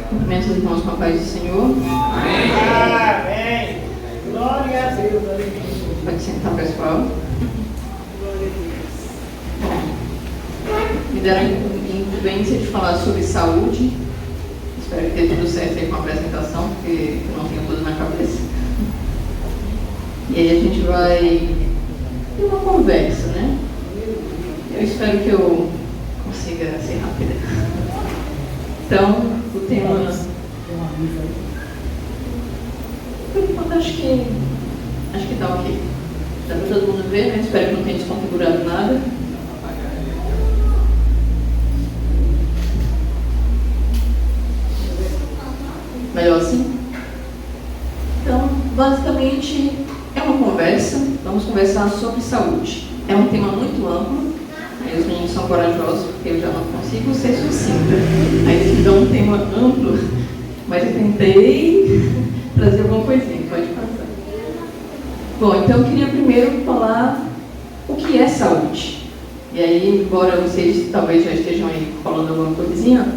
Cumprimento os irmãos com a paz do Senhor. Amém. Glória a Deus. Pode sentar, pessoal. Me deram a incumbência de falar sobre saúde. Espero que dê tudo certo aí com a apresentação, porque eu não tenho tudo na cabeça. E aí a gente vai ter uma conversa, né? Eu espero que eu consiga ser rápida. Então, o tema... Por enquanto, acho que tá ok. Dá para todo mundo ver, né? Espero que não tenha desconfigurado nada. Melhor assim? Então, basicamente, é uma conversa. Vamos conversar sobre saúde. É um tema muito amplo. Aí os meninos são corajosos, porque eu já não consigo ser sucinta. Aí eles me dão um tema amplo, mas eu tentei trazer alguma coisinha. Pode passar. Bom, então eu queria primeiro falar o que é saúde. E aí, embora vocês talvez já estejam aí falando alguma coisinha,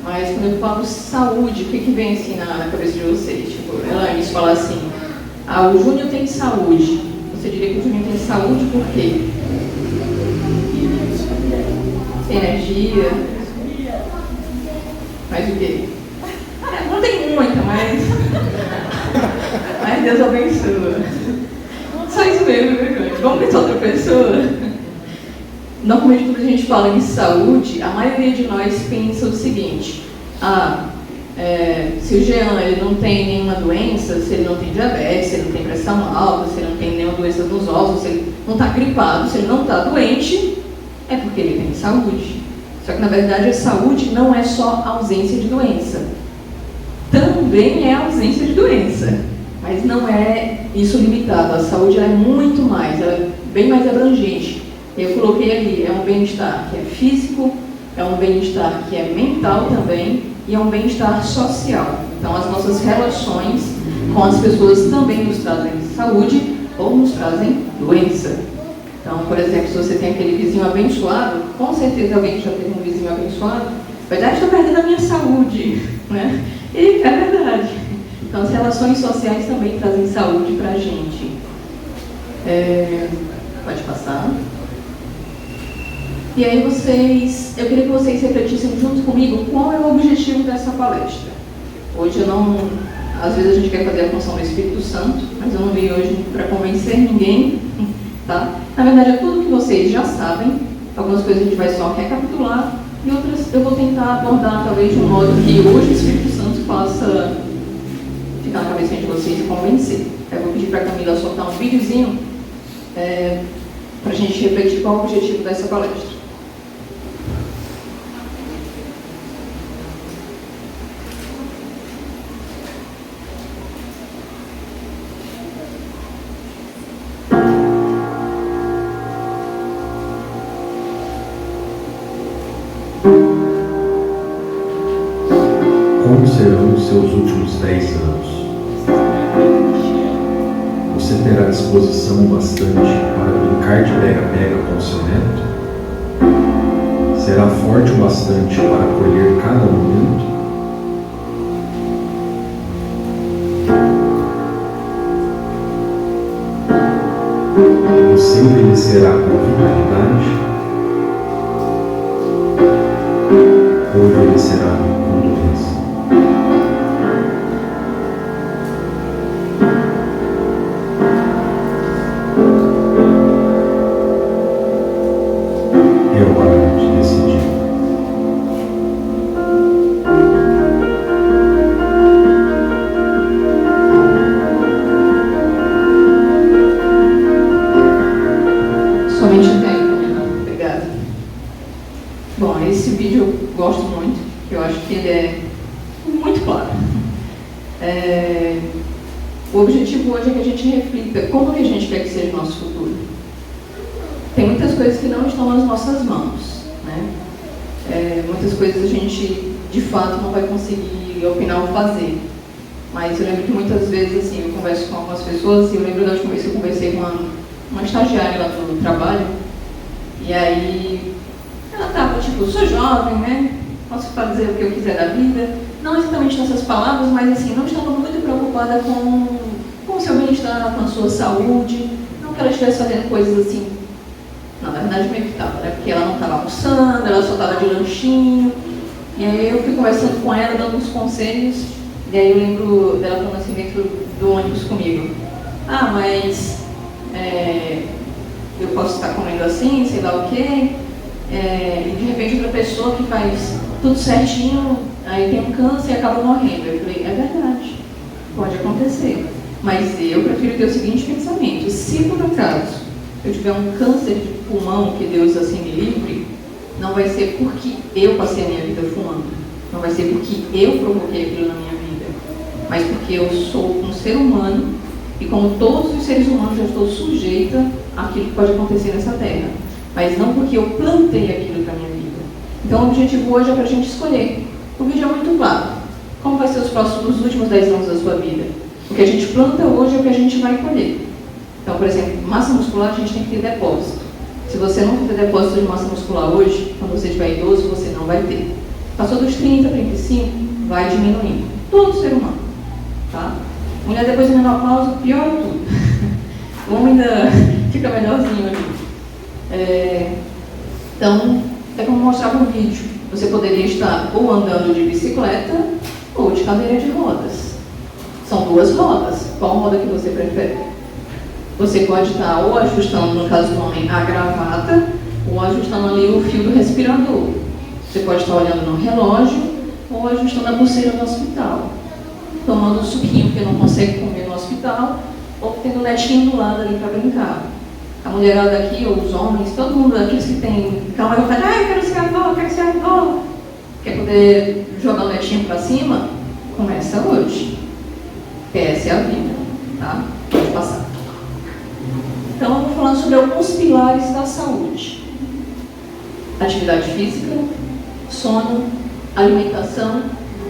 mas quando eu falo saúde, o que vem assim na cabeça de vocês? Tipo, eles falam assim, o Júnior tem saúde. Você diria que o Júnior tem saúde por quê? Tem energia. Mais o quê? Não tem muita, mas Deus abençoa. Só isso mesmo, viu, gente? Vamos pensar outra pessoa? Normalmente, quando a gente fala em saúde, a maioria de nós pensa o seguinte: se o Jean ele não tem nenhuma doença, se ele não tem diabetes, se ele não tem pressão alta, se ele não tem nenhuma doença nos ossos, se ele não está gripado, se ele não está doente, é porque ele tem saúde. Só que, na verdade, a saúde não é só ausência de doença. Também é ausência de doença. Mas não é isso limitado. A saúde é muito mais, ela é bem mais abrangente. Eu coloquei ali, é um bem-estar que é físico, é um bem-estar que é mental também, e é um bem-estar social. Então, as nossas relações com as pessoas também nos trazem saúde ou nos trazem doença. Então, por exemplo, se você tem aquele vizinho abençoado, com certeza alguém que já teve um vizinho abençoado vai dizer, estou perdendo a minha saúde, né? E é verdade. Então, as relações sociais também trazem saúde para a gente. Pode passar. E aí eu queria que vocês refletissem junto comigo qual é o objetivo dessa palestra. Hoje às vezes a gente quer fazer a função do Espírito Santo, mas eu não vim hoje para convencer ninguém, tá? Na verdade é tudo que vocês já sabem, algumas coisas a gente vai só recapitular, e outras eu vou tentar abordar talvez de um modo que hoje o Espírito Santo possa ficar na cabeça de vocês e convencer. Eu vou pedir para a Camila soltar um videozinho para a gente refletir qual é o objetivo dessa palestra. Como serão os seus últimos 10 anos? Você terá disposição bastante para brincar de pega-pega com seu neto? Será forte o bastante para colher cada momento? Você envelhecerá com vitalidade? Ou envelhecerá com doença? É hora de decidir. Somente tempo, obrigada. Bom, esse vídeo eu gosto muito, eu acho que ele é muito claro. O objetivo hoje é que a gente reflita como que a gente quer que seja o nosso futuro. Tem muitas coisas que não estão nas nossas mãos, né? Muitas coisas a gente, de fato, não vai conseguir opinar ou fazer. Mas eu lembro que muitas vezes, assim, eu converso com algumas pessoas, e eu lembro da última vez que eu conversei com uma estagiária lá no trabalho, e aí ela estava tipo, sou jovem, né? Posso fazer o que eu quiser da vida. Não exatamente exatamente nessas palavras, mas assim, não estava muito preocupada com o seu bem-estar, com a sua saúde, não que ela estivesse fazendo coisas assim, não, na verdade meio que estava, né? Porque ela não estava almoçando, ela só estava de lanchinho, e aí eu fui conversando com ela, dando uns conselhos, e aí eu lembro dela falando assim dentro do ônibus comigo, mas eu posso estar comendo assim, sei lá o quê, e de repente outra pessoa que faz tudo certinho, aí tem um câncer e acaba morrendo. Eu falei, é verdade, pode acontecer, mas eu prefiro ter o seguinte pensamento: se por acaso eu tiver um câncer de pulmão, que Deus assim me livre, não vai ser porque eu passei a minha vida fumando, não vai ser porque eu provoquei aquilo na minha vida, mas porque eu sou um ser humano e, como todos os seres humanos, eu estou sujeita àquilo que pode acontecer nessa terra, mas não porque eu plantei aquilo para a minha vida. Então o objetivo hoje é para a gente escolher. O vídeo é muito claro. Como vai ser os últimos 10 anos da sua vida? O que a gente planta hoje é o que a gente vai colher. Então, por exemplo, massa muscular, a gente tem que ter depósito. Se você não tiver depósito de massa muscular hoje, quando você estiver idoso, você não vai ter. Passou dos 30, 35, vai diminuindo. Todo ser humano. Tá? Mulher depois da menopausa, pior tudo. O homem ainda fica melhorzinho ali. Então, é como mostrava no vídeo. Você poderia estar ou andando de bicicleta ou de cadeira de rodas. São duas rodas. Qual roda que você prefere? Você pode estar ou ajustando, no caso do homem, a gravata, ou ajustando ali o fio do respirador. Você pode estar olhando no relógio ou ajustando a pulseira no hospital. Tomando um suquinho porque não consegue comer no hospital, ou tendo um netinho do lado ali para brincar. A mulherada aqui, ou os homens, todo mundo, aqueles que tem calma, vai falar, eu quero ser avó, eu quero ser avó. Quer poder jogar o netinho para cima? Começa hoje. Essa é a vida, tá? Pode passar. Então, eu vou falando sobre alguns pilares da saúde. Atividade física, sono, alimentação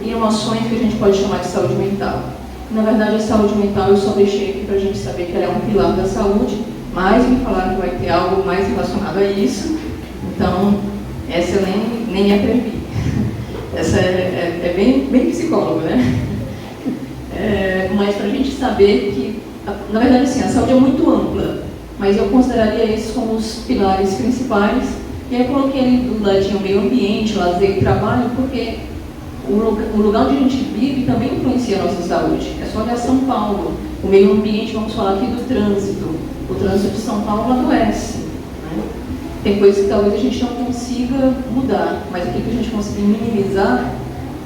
e emoções, que a gente pode chamar de saúde mental. Na verdade, a saúde mental eu só deixei aqui para a gente saber que ela é um pilar da saúde, mas me falaram que vai ter algo mais relacionado a isso, então essa eu nem me atrevi. Essa é bem psicólogo, né? Mas para a gente saber que, na verdade, assim, a saúde é muito ampla, mas eu consideraria esses como os pilares principais, e aí eu coloquei ali do ladinho meio ambiente, lazer e trabalho, porque o lugar onde a gente vive também influencia a nossa saúde. É só olhar São Paulo, o meio ambiente, vamos falar aqui do trânsito. O trânsito de São Paulo adoece. Né? Tem coisas que talvez a gente não consiga mudar, mas aquilo que a gente conseguir minimizar,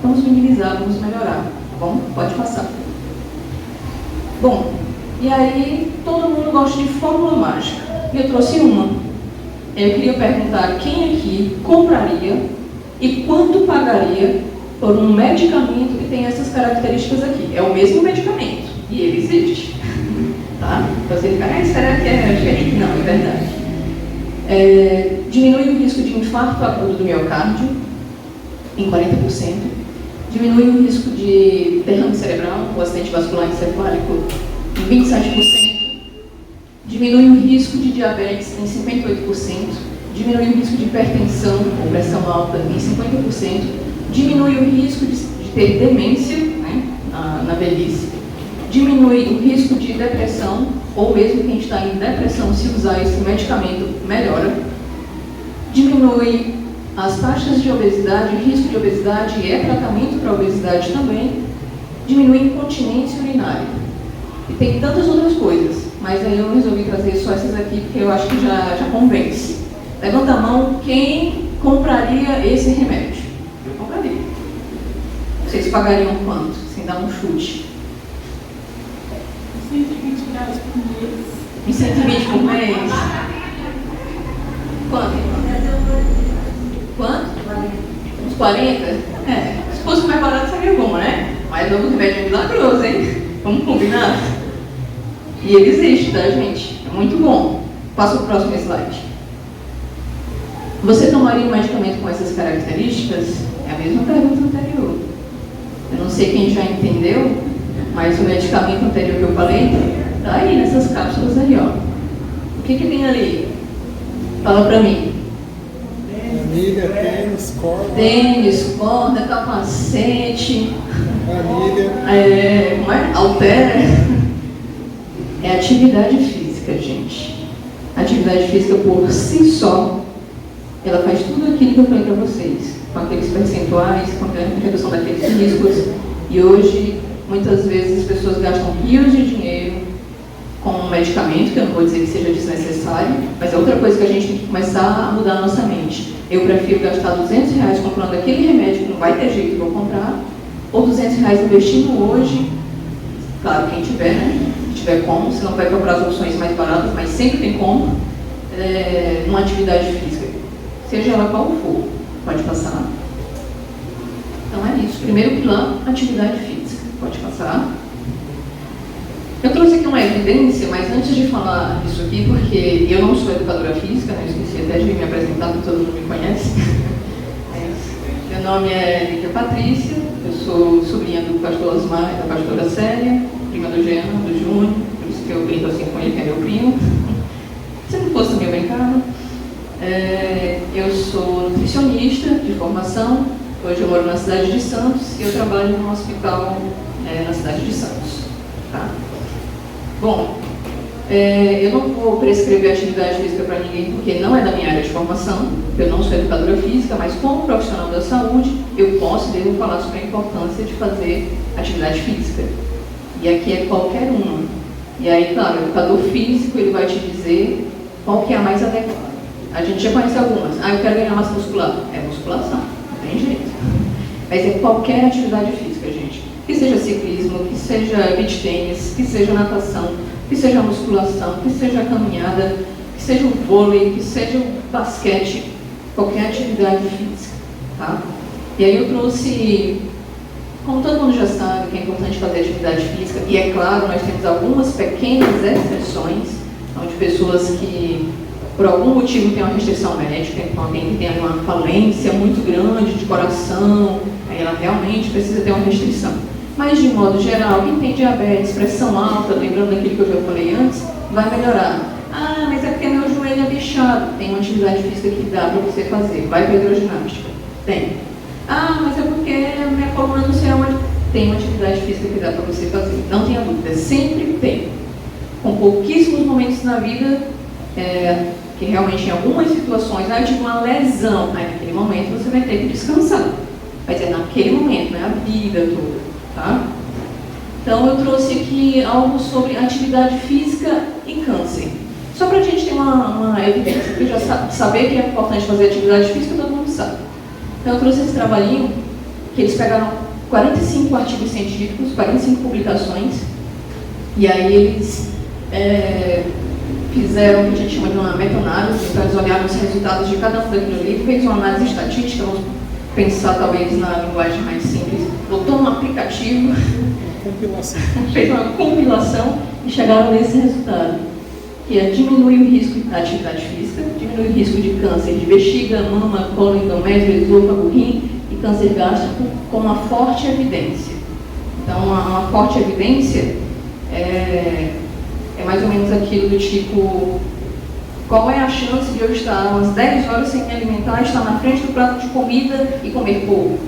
vamos minimizar, vamos melhorar. Tá bom? Pode passar. Bom, e aí todo mundo gosta de fórmula mágica. E eu trouxe uma. Eu queria perguntar quem aqui compraria e quanto pagaria por um medicamento que tem essas características aqui. É o mesmo medicamento e ele existe. Tá? Então você fica, será que é diferente? Não, é verdade. Diminui o risco de infarto agudo do miocárdio em 40%. Diminui o risco de derrame cerebral ou acidente vascular encefálico em 27%. Diminui o risco de diabetes em 58%. Diminui o risco de hipertensão ou pressão alta em 50%. Diminui o risco de ter demência, né, na velhice. Diminui o risco de depressão, ou mesmo quem está em depressão, se usar esse medicamento, melhora. Diminui as taxas de obesidade, risco de obesidade e tratamento para obesidade também. Diminui incontinência urinária. E tem tantas outras coisas, mas aí eu resolvi trazer só essas aqui, porque eu acho que já convence. Levanta a mão quem compraria esse remédio. Eu compraria. Vocês pagariam quanto? Sem dar um chute. R$120 por mês. E 120 por mês? Quanto? Quanto? Uns 40? Se fosse mais barato seria bom, né? Mas o remédio é milagroso, hein? Vamos combinar? E ele existe, tá, gente? É muito bom. Passa o próximo slide. Você tomaria um medicamento com essas características? É a mesma pergunta anterior. Eu não sei quem já entendeu, mas o medicamento anterior que eu falei está aí nessas cápsulas aí, ó. O que tem ali? Fala pra mim. Amiga, tênis, corda. Tênis, corda, capacete. Como é? Altera. É atividade física, gente. Atividade física por si só, ela faz tudo aquilo que eu falei para vocês, com aqueles percentuais, com a redução daqueles riscos. E hoje, muitas vezes, as pessoas gastam rios de dinheiro com um medicamento, que eu não vou dizer que seja desnecessário, mas é outra coisa que a gente tem que começar a mudar a nossa mente. Eu prefiro gastar R$200 comprando aquele remédio que não vai ter jeito de eu comprar, ou R$200 investindo hoje, claro, quem tiver, né? Se tiver como, você não vai comprar as opções mais baratas, mas sempre tem como, numa atividade física, seja ela qual for, pode passar. Então é isso, primeiro pilar, atividade física, pode passar. Eu trouxe aqui uma evidência, mas antes de falar disso aqui, porque eu não sou educadora física, né? Eu esqueci até de me apresentar, porque todo mundo me conhece. Meu nome é Lídia Patrícia, eu sou sobrinha do pastor Osmar e da pastora Célia, prima do Jean, do Júnior, por isso que eu brinco assim com ele, que é meu primo. Se não fosse também eu brincava. Eu sou nutricionista de formação, hoje eu moro na cidade de Santos e eu trabalho num hospital na cidade de Santos. Tá? Bom, eu não vou prescrever atividade física para ninguém porque não é da minha área de formação, eu não sou educadora física, mas como profissional da saúde, eu posso e devo falar sobre a importância de fazer atividade física. E aqui é qualquer uma. E aí, claro, o educador físico ele vai te dizer qual que é a mais adequada. A gente já conhece algumas. Eu quero ganhar massa muscular. É musculação, não tem jeito. Mas é qualquer atividade física, gente. Que seja ciclismo, que seja beach tênis, que seja natação, que seja musculação, que seja caminhada, que seja o vôlei, que seja o basquete, qualquer atividade física, tá? E aí eu trouxe, como todo mundo já sabe, que é importante fazer atividade física, e é claro, nós temos algumas pequenas exceções, onde pessoas que, por algum motivo, têm uma restrição médica, então alguém que tem uma falência muito grande de coração, aí ela realmente precisa ter uma restrição. Mas, de modo geral, quem tem diabetes, pressão alta, lembrando daquilo que eu já falei antes, vai melhorar. Mas é porque meu joelho é bichado. Tem uma atividade física que dá para você fazer. Vai para a hidroginástica. Tem. Mas é porque minha coluna não sei aonde. Tem uma atividade física que dá para você fazer. Não tenha dúvida. Sempre tem. Com pouquíssimos momentos na vida, que realmente em algumas situações, eu tive uma lesão. Aí, naquele momento, você vai ter que descansar. Mas é naquele momento, não é a vida toda. Tá? Então eu trouxe aqui algo sobre atividade física e câncer. Só para a gente ter uma evidência, porque já saber que é importante fazer atividade física, todo mundo sabe. Então eu trouxe esse trabalhinho, que eles pegaram 45 artigos científicos, 45 publicações, e aí eles fizeram o que a gente chama de uma meta-análise, então eles olharam os resultados de cada um daquilo ali, fez uma análise estatística, vamos pensar talvez na linguagem mais simples, botou um aplicativo, fez uma compilação e chegaram nesse resultado, que é diminuir o risco da atividade física, diminuir o risco de câncer de bexiga, mama, colo, endométrio, esôfago, rim e câncer gástrico com uma forte evidência. Então, uma forte evidência é mais ou menos aquilo do tipo: qual é a chance de eu estar umas 10 horas sem me alimentar, estar na frente do prato de comida e comer pouco?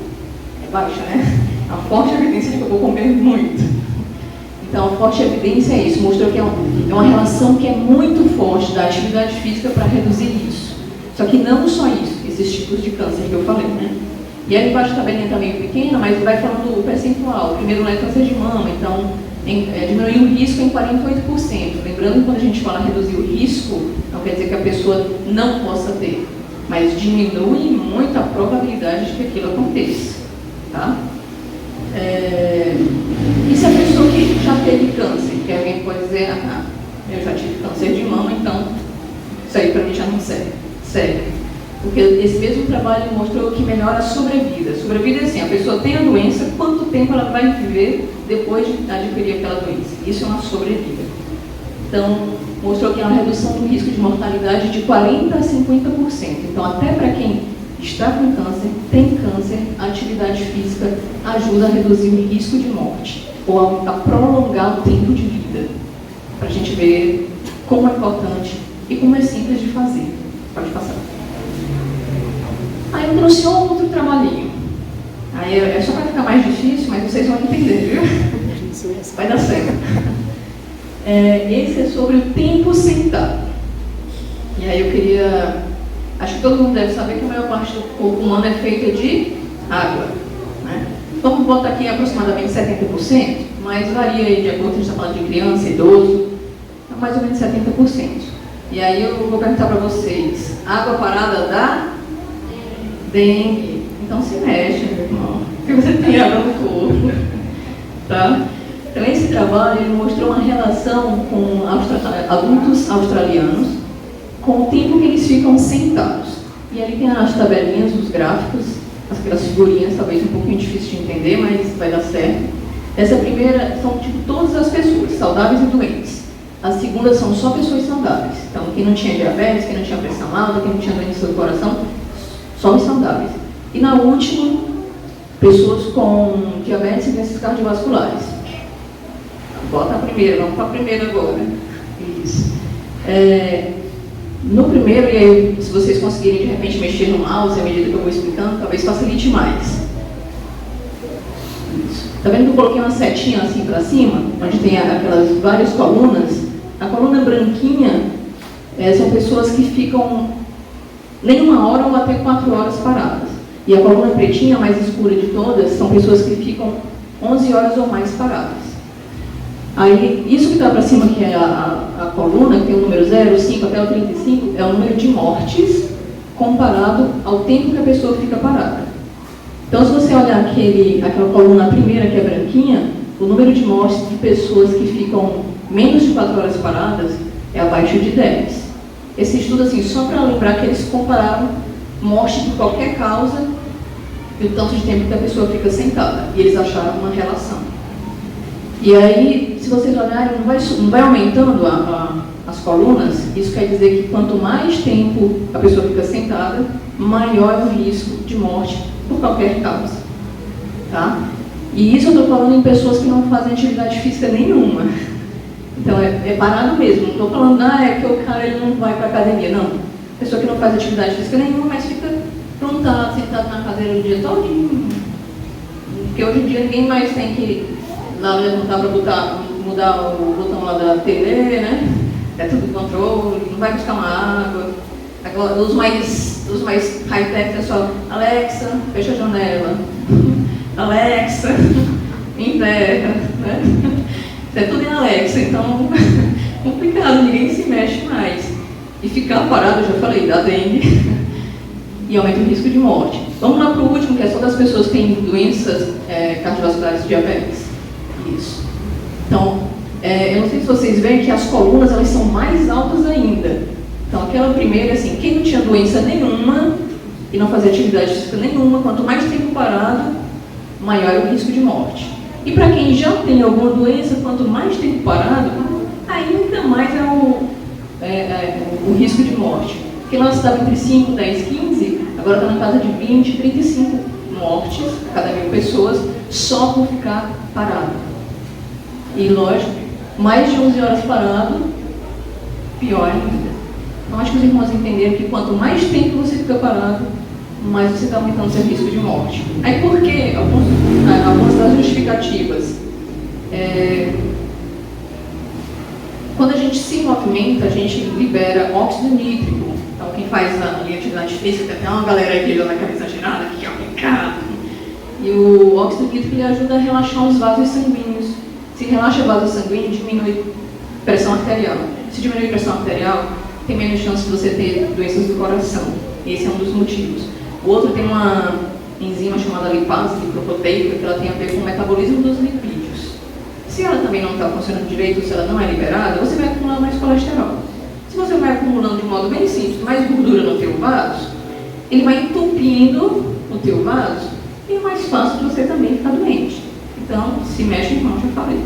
É baixa, né? É uma forte evidência de que eu vou comer muito. Então, a forte evidência é isso, mostrou que é uma relação que é muito forte da atividade física para reduzir isso. Só que não só isso, esses tipos de câncer que eu falei, né? E aí embaixo a tabelinha está meio pequena, mas vai falando o percentual. Primeiro é câncer de mama, então diminuir o risco em 48%. Lembrando que quando a gente fala reduzir o risco, não quer dizer que a pessoa não possa ter, mas diminui muito a probabilidade de que aquilo aconteça. Tá? E se a pessoa que já teve câncer, que alguém pode dizer, eu já tive câncer de mama, então isso aí para mim já não serve. Serve. Porque esse mesmo trabalho mostrou que melhora a sobrevida. Sobrevida é assim, a pessoa tem a doença, quanto tempo ela vai viver depois de adquirir aquela doença. Isso é uma sobrevida. Então, mostrou que há uma redução do risco de mortalidade de 40% a 50%. Então, até para quem está com câncer, tem câncer, a atividade física ajuda a reduzir o risco de morte ou a prolongar o tempo de vida. Para a gente ver como é importante e como é simples de fazer. Pode passar. Aí eu trouxe outro trabalhinho. Aí é só para ficar mais difícil, mas vocês vão entender, viu? Vai dar certo. Esse é sobre o tempo sentado. E aí eu queria... Acho que todo mundo deve saber que a maior parte do corpo humano é feita de água, né? Vamos botar aqui aproximadamente 70%, mas varia aí de acordo, a gente está falando de criança, idoso, mais ou menos 70%. E aí eu vou perguntar para vocês, água parada dá dengue? Então se mexe, meu irmão, porque você tem água no corpo, tá? Então esse trabalho ele mostrou uma relação com adultos australianos com o tempo que eles ficam sentados. E ali tem as tabelinhas, os gráficos, aquelas figurinhas, talvez um pouquinho difícil de entender, mas vai dar certo. Essa primeira são tipo todas as pessoas, saudáveis e doentes. A segunda são só pessoas saudáveis. Então, quem não tinha diabetes, quem não tinha pressão alta, quem não tinha doença do coração, só os saudáveis. E na última, pessoas com diabetes e doenças cardiovasculares. Bota a primeira, vamos para a primeira agora. Isso. No primeiro, e aí, se vocês conseguirem de repente mexer no mouse à medida que eu vou explicando, talvez facilite mais. Está vendo que eu coloquei uma setinha assim para cima, onde tem aquelas várias colunas? A coluna branquinha são pessoas que ficam nem 1 hora ou até 4 horas paradas. E a coluna pretinha, mais escura de todas, são pessoas que ficam 11 horas ou mais paradas. Aí, isso que está para cima, que é a coluna, que tem o número 0, 5 até o 35, é o número de mortes comparado ao tempo que a pessoa fica parada. Então, se você olhar aquela coluna primeira, que é branquinha, o número de mortes de pessoas que ficam menos de 4 horas paradas é abaixo de 10. Esse estudo, assim, só para lembrar que eles compararam morte por qualquer causa e o tanto de tempo que a pessoa fica sentada. E eles acharam uma relação. E aí, se vocês olharem, não vai aumentando as colunas. Isso quer dizer que quanto mais tempo a pessoa fica sentada, maior é o risco de morte por qualquer causa, tá? E isso eu estou falando em pessoas que não fazem atividade física nenhuma. Então é parado mesmo, não estou falando, é que o cara ele não vai para academia, não. Pessoa que não faz atividade física nenhuma, mas fica prontado, sentado na cadeira o dia todinho. Porque hoje em dia ninguém mais tem que lá levantar para mudar o botão lá da tele, né? É tudo controle, não vai buscar uma água. Agora, os mais high-tech é só, Alexa, fecha a janela. Alexa, enterra, né? Isso é tudo em Alexa, então complicado, ninguém se mexe mais. E ficar parado, eu já falei, dá dengue e aumenta o risco de morte. Vamos lá para o último, que é só das pessoas que têm doenças cardiovasculares e diabetes. Isso. Então, eu não sei se vocês veem que as colunas elas são mais altas ainda. Então, aquela primeira, assim, quem não tinha doença nenhuma e não fazia atividade física nenhuma, quanto mais tempo parado, maior é o risco de morte. E para quem já tem alguma doença, quanto mais tempo parado, ainda mais é o risco de morte. Porque nós estávamos entre 5, 10, 15, agora está na casa de 20, 35 mortes a cada 1000 pessoas, só por ficar parado. E, lógico, mais de 11 horas parado, pior ainda. Então, acho que os irmãos entenderam que quanto mais tempo você fica parado, mais você está aumentando o seu risco de morte. Aí, por quê? Algumas das justificativas. Quando a gente se movimenta, a gente libera óxido nítrico. Então, quem faz a atividade física, tem uma galera aqui olhando aquela exagerada, que é complicado. E o óxido nítrico ele ajuda a relaxar os vasos sanguíneos. Se relaxa o vaso sanguíneo, diminui a pressão arterial. Se diminui a pressão arterial, tem menos chance de você ter doenças do coração. Esse é um dos motivos. O outro tem uma enzima chamada lipase lipoproteica, que ela tem a ver com o metabolismo dos lipídios. Se ela também não está funcionando direito, se ela não é liberada, você vai acumular mais colesterol. Se você vai acumulando de modo bem simples mais gordura no teu vaso, ele vai entupindo o teu vaso e é mais fácil de você também ficar doente. Então, se mexe, irmão, já falei.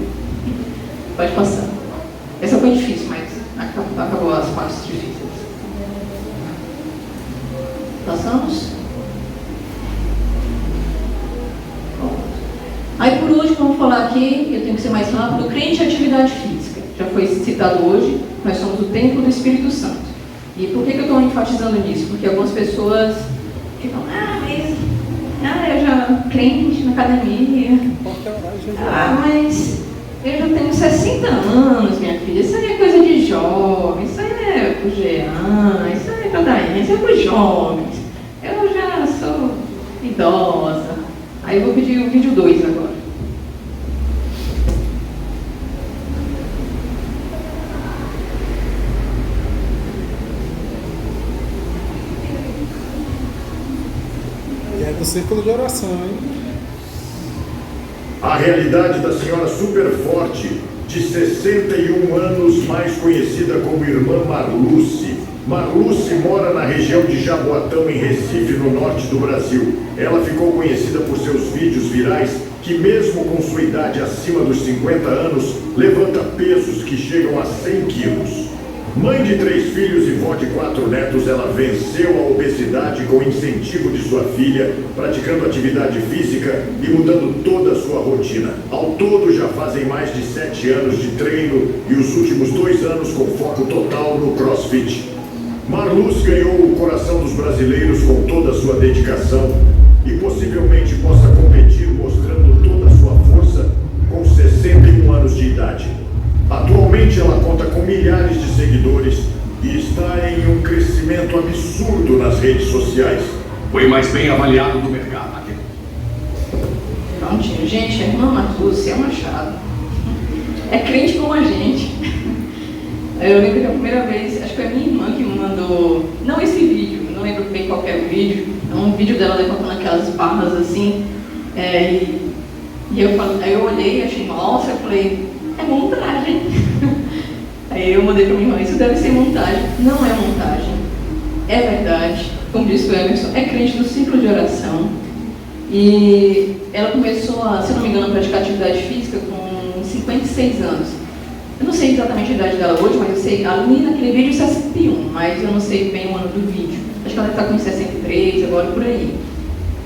Pode passar. Essa foi difícil, mas acabou as partes difíceis. Passamos? Bom. Aí, por último, vamos falar aqui, eu tenho que ser mais rápido, crente e atividade física. Já foi citado hoje, nós somos o templo do Espírito Santo. E por que eu estou enfatizando nisso? Porque algumas pessoas ficam, mas eu já crente na academia. Mas eu já tenho 60 anos, minha filha. Isso aí é coisa de jovem, isso aí é pro Jean, isso aí é pra Daiane, isso é pros jovens. Eu já sou idosa. Aí eu vou pedir o vídeo 2 agora. É do círculo de oração, hein? A realidade da senhora super forte, de 61 anos, mais conhecida como Irmã Marluce. Marluce mora na região de Jaboatão, em Recife, no norte do Brasil. Ela ficou conhecida por seus vídeos virais, que mesmo com sua idade acima dos 50 anos, levanta pesos que chegam a 100 quilos. Mãe de 3 filhos e vó de 4 netos, ela venceu a obesidade com incentivo de sua filha, praticando atividade física e mudando toda a sua rotina. Ao todo, já fazem mais de 7 anos de treino e os últimos 2 anos com foco total no CrossFit. Marluce ganhou o coração dos brasileiros com toda a sua dedicação e possivelmente possa competir mostrando toda a sua força com 61 anos de idade. Atualmente ela conta com milhares de seguidores e está em um crescimento absurdo nas redes sociais. Foi mais bem avaliado do mercado. Prontinho, gente, a irmã Marluce é um achado. É crente como a gente. Eu lembro que a primeira vez, acho que foi a minha irmã que me mandou, não esse vídeo, não lembro bem qual é o vídeo, é um vídeo dela levantando aquelas barras assim, aí eu olhei e achei, nossa, eu falei, é montagem. Aí eu mandei para minha irmã, isso deve ser montagem. Não é montagem, é verdade. Como disse o Emerson, é crente do ciclo de oração. E ela começou a, se não me engano, a praticar atividade física com 56 anos. Eu não sei exatamente a idade dela hoje, mas eu sei, ali naquele vídeo 61, mas eu não sei bem o ano do vídeo. Acho que ela está com 63, agora por aí.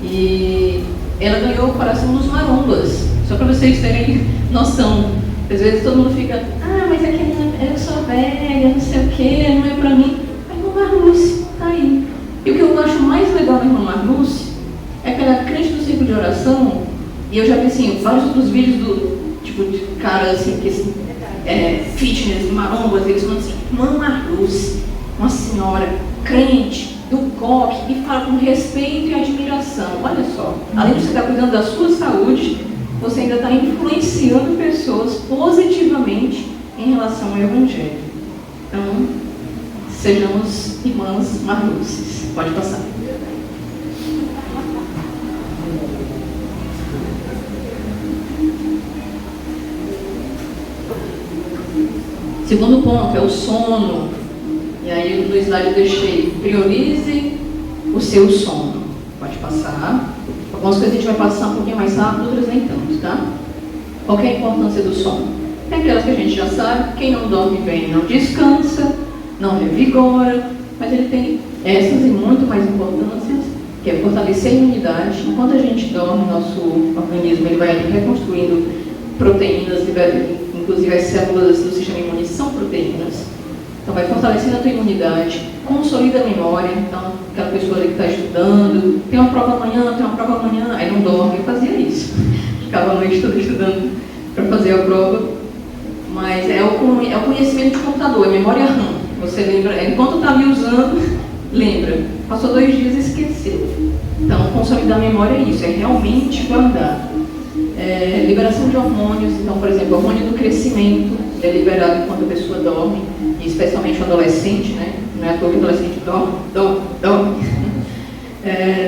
E ela ganhou o coração dos marombas, só para vocês terem noção. Às vezes todo mundo fica, mas é que eu sou velha, não sei o que, não é pra mim. A irmã Marluce tá aí. E o que eu acho mais legal da irmã Marluce é que ela é crente do ciclo de oração, e eu já vi assim, vários outros vídeos do tipo de caras assim, que fitness, marombas, eles falam assim, irmã Marluce, uma senhora crente do coque, e fala com respeito e admiração. Olha só, além de você estar cuidando da sua saúde, você ainda está influenciando pessoas positivamente em relação ao Evangelho. Então, sejamos irmãs Marluces. Pode passar. Segundo ponto é o sono. E aí no slide eu deixei, priorize o seu sono. Pode passar. Algumas coisas a gente vai passar um pouquinho mais rápido, outras nem tanto, tá? Qual que é a importância do sono? Tem aquelas que a gente já sabe, quem não dorme bem não descansa, não revigora, mas ele tem essas e muito mais importâncias, que é fortalecer a imunidade. Enquanto a gente dorme, nosso organismo ele vai reconstruindo proteínas, inclusive as células do sistema imune são proteínas. Então vai fortalecendo a tua imunidade, consolida a memória. Então, aquela pessoa que está estudando, tem uma prova amanhã, aí não dorme. Eu fazia isso, ficava a noite toda estudando para fazer a prova. Mas é o conhecimento de computador, é memória RAM. Você lembra, enquanto está ali usando, lembra. Passou 2 dias e esqueceu. Então, consolidar a memória é isso, é realmente guardar. Liberação de hormônios. Então, por exemplo, o hormônio do crescimento é liberado enquanto a pessoa dorme, e especialmente o adolescente, né? Não é à toa que o adolescente dorme.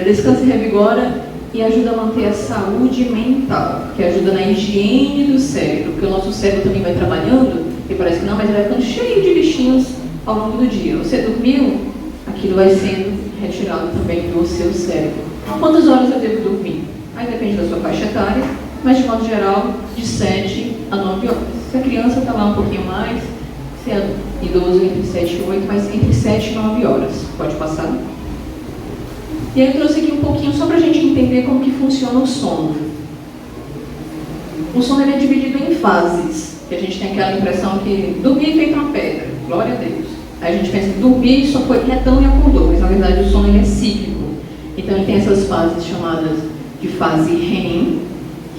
Descansa e revigora e ajuda a manter a saúde mental, que ajuda na higiene do cérebro, porque o nosso cérebro também vai trabalhando, e parece que não, mas ele vai ficando cheio de bichinhos ao longo do dia. Você dormiu, aquilo vai sendo retirado também do seu cérebro. Quantas horas eu devo dormir? Aí depende da sua faixa etária, mas de modo geral, de 7 a 9 horas. Se a criança está lá um pouquinho mais, se é idoso entre 7 e 8, mas entre 7 e 9 horas. Pode passar? E aí eu trouxe aqui um pouquinho só para a gente entender como que funciona o sono. O sono ele é dividido em fases, que a gente tem aquela impressão que dormir é feito uma pedra, glória a Deus. Aí a gente pensa que dormir só foi quietão e acordou, mas na verdade o sono ele é cíclico. Então ele tem essas fases chamadas de fase REM,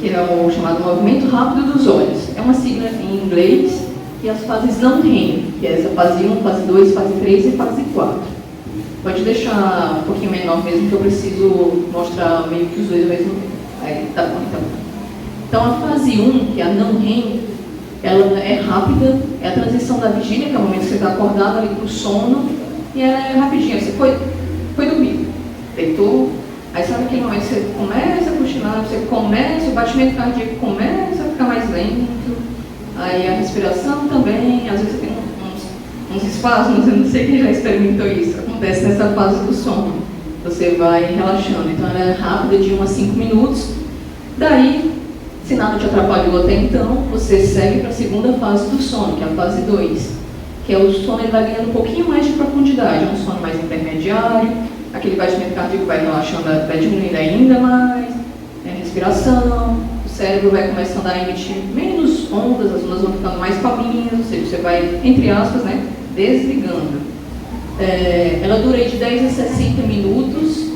que é o chamado movimento rápido dos olhos. É uma sigla em inglês, e as fases não REM, que é essa fase 1, fase 2, fase 3 e fase 4. Pode deixar um pouquinho menor mesmo, que eu preciso mostrar meio que os dois ao mesmo tempo. Aí, tá bom, então. Então, a fase 1, que é a não REM, ela é rápida, é a transição da vigília, que é o momento que você está acordado ali para o sono, e ela é rapidinha. Você foi dormir, deitou, aí sabe aquele momento que você começa a cochilar, o batimento cardíaco começa a ficar mais lento, aí a respiração também, às vezes você tem uns espasmos, eu não sei quem já experimentou isso, acontece nessa fase do sono. Você vai relaxando, então ela é rápida, de 1 a 5 minutos, daí, se nada te atrapalhou até então, você segue para a segunda fase do sono, que é a fase 2, que é o sono, ele vai ganhando um pouquinho mais de profundidade, é um sono mais intermediário, aquele batimento cardíaco vai relaxando, vai diminuindo ainda mais, a respiração, o cérebro vai começando a emitir menos ondas, as ondas vão ficando mais calminhas, ou seja, você vai, entre aspas, né, desligando. Ela dura aí de 10 a 60 minutos,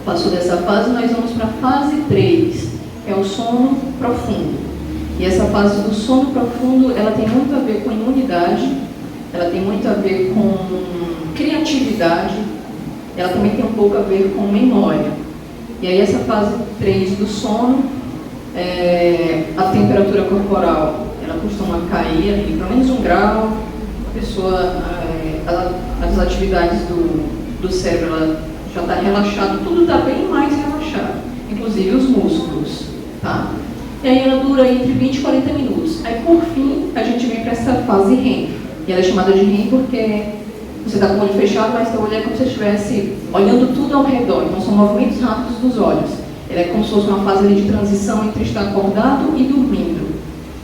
passou dessa fase, nós vamos para a fase 3, que é o sono profundo. E essa fase do sono profundo, ela tem muito a ver com imunidade, ela tem muito a ver com criatividade, ela também tem um pouco a ver com memória. E aí essa fase 3 do sono, a temperatura corporal, ela costuma cair ali, pelo menos 1 grau, a pessoa, as atividades do cérebro, ela já está relaxada, tudo está bem mais relaxado, inclusive os músculos, tá? E aí ela dura entre 20 e 40 minutos. Aí por fim, a gente vem para essa fase REM, e ela é chamada de REM porque você está com o olho fechado, mas seu olho é como se você estivesse olhando tudo ao redor, então são movimentos rápidos dos olhos. Ela é como se fosse uma fase ali de transição entre estar acordado e dormindo.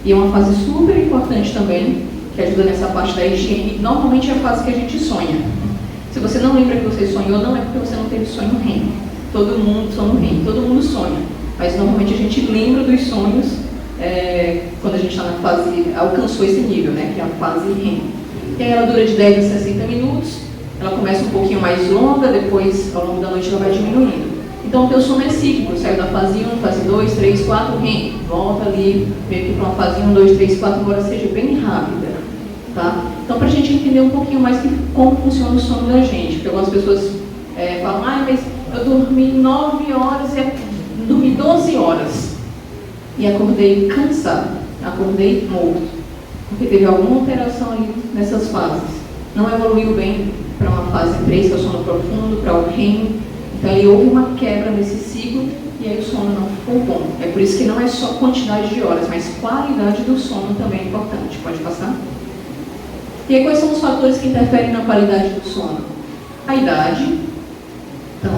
E é uma fase super importante também, que ajuda nessa parte da higiene. Normalmente é a fase que a gente sonha. Se você não lembra que você sonhou, não é porque você não teve sonho REM. Todo mundo sonha. Mas normalmente a gente lembra dos sonhos quando a gente está na fase, alcançou esse nível, né, que é a fase REM. E aí ela dura de 10 a 60 minutos, ela começa um pouquinho mais longa, depois ao longo da noite ela vai diminuindo. Então o teu sono é cíclico, sai da fase 1, fase 2, 3, 4, REM, volta ali, meio que para uma fase 1, 2, 3, 4, embora seja bem rápida, tá? Então para a gente entender um pouquinho mais como funciona o sono da gente, porque algumas pessoas falam, mas eu dormi 9 horas e dormi 12 horas e acordei cansado, acordei morto, porque teve alguma alteração ali nessas fases. Não evoluiu bem para uma fase 3, que é o sono profundo, para o REM. Então, aí houve uma quebra nesse ciclo e aí o sono não ficou bom. É por isso que não é só quantidade de horas, mas qualidade do sono também é importante. Pode passar? E aí, quais são os fatores que interferem na qualidade do sono? A idade. Então,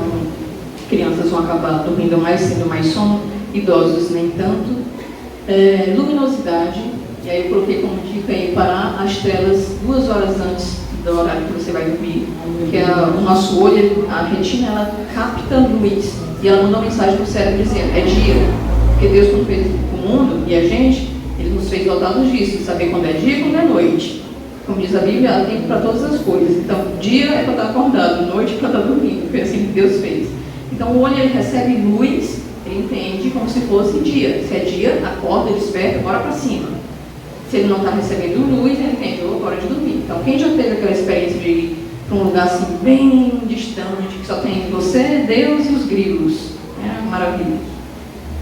crianças vão acabar dormindo mais, tendo mais sono, idosos nem tanto. Luminosidade. E aí eu coloquei como dica aí parar as telas 2 horas antes do horário que você vai dormir, porque o nosso olho, a retina, ela capta luz e ela manda uma mensagem para o cérebro dizendo, é dia, porque Deus, quando fez o mundo e a gente, Ele nos fez dotados disso, de saber quando é dia e quando é noite. Como diz a Bíblia, há tempo para todas as coisas. Então, dia é para estar acordado, noite é para estar dormindo, foi assim que Deus fez. Então, o olho, ele recebe luz, ele entende como se fosse dia. Se é dia, acorda, desperta, bora para cima. Se ele não está recebendo luz, ele entende, hora de dormir. Então, quem já teve aquela experiência de ir para um lugar assim, bem distante, que só tem você, Deus e os grilos, é maravilha.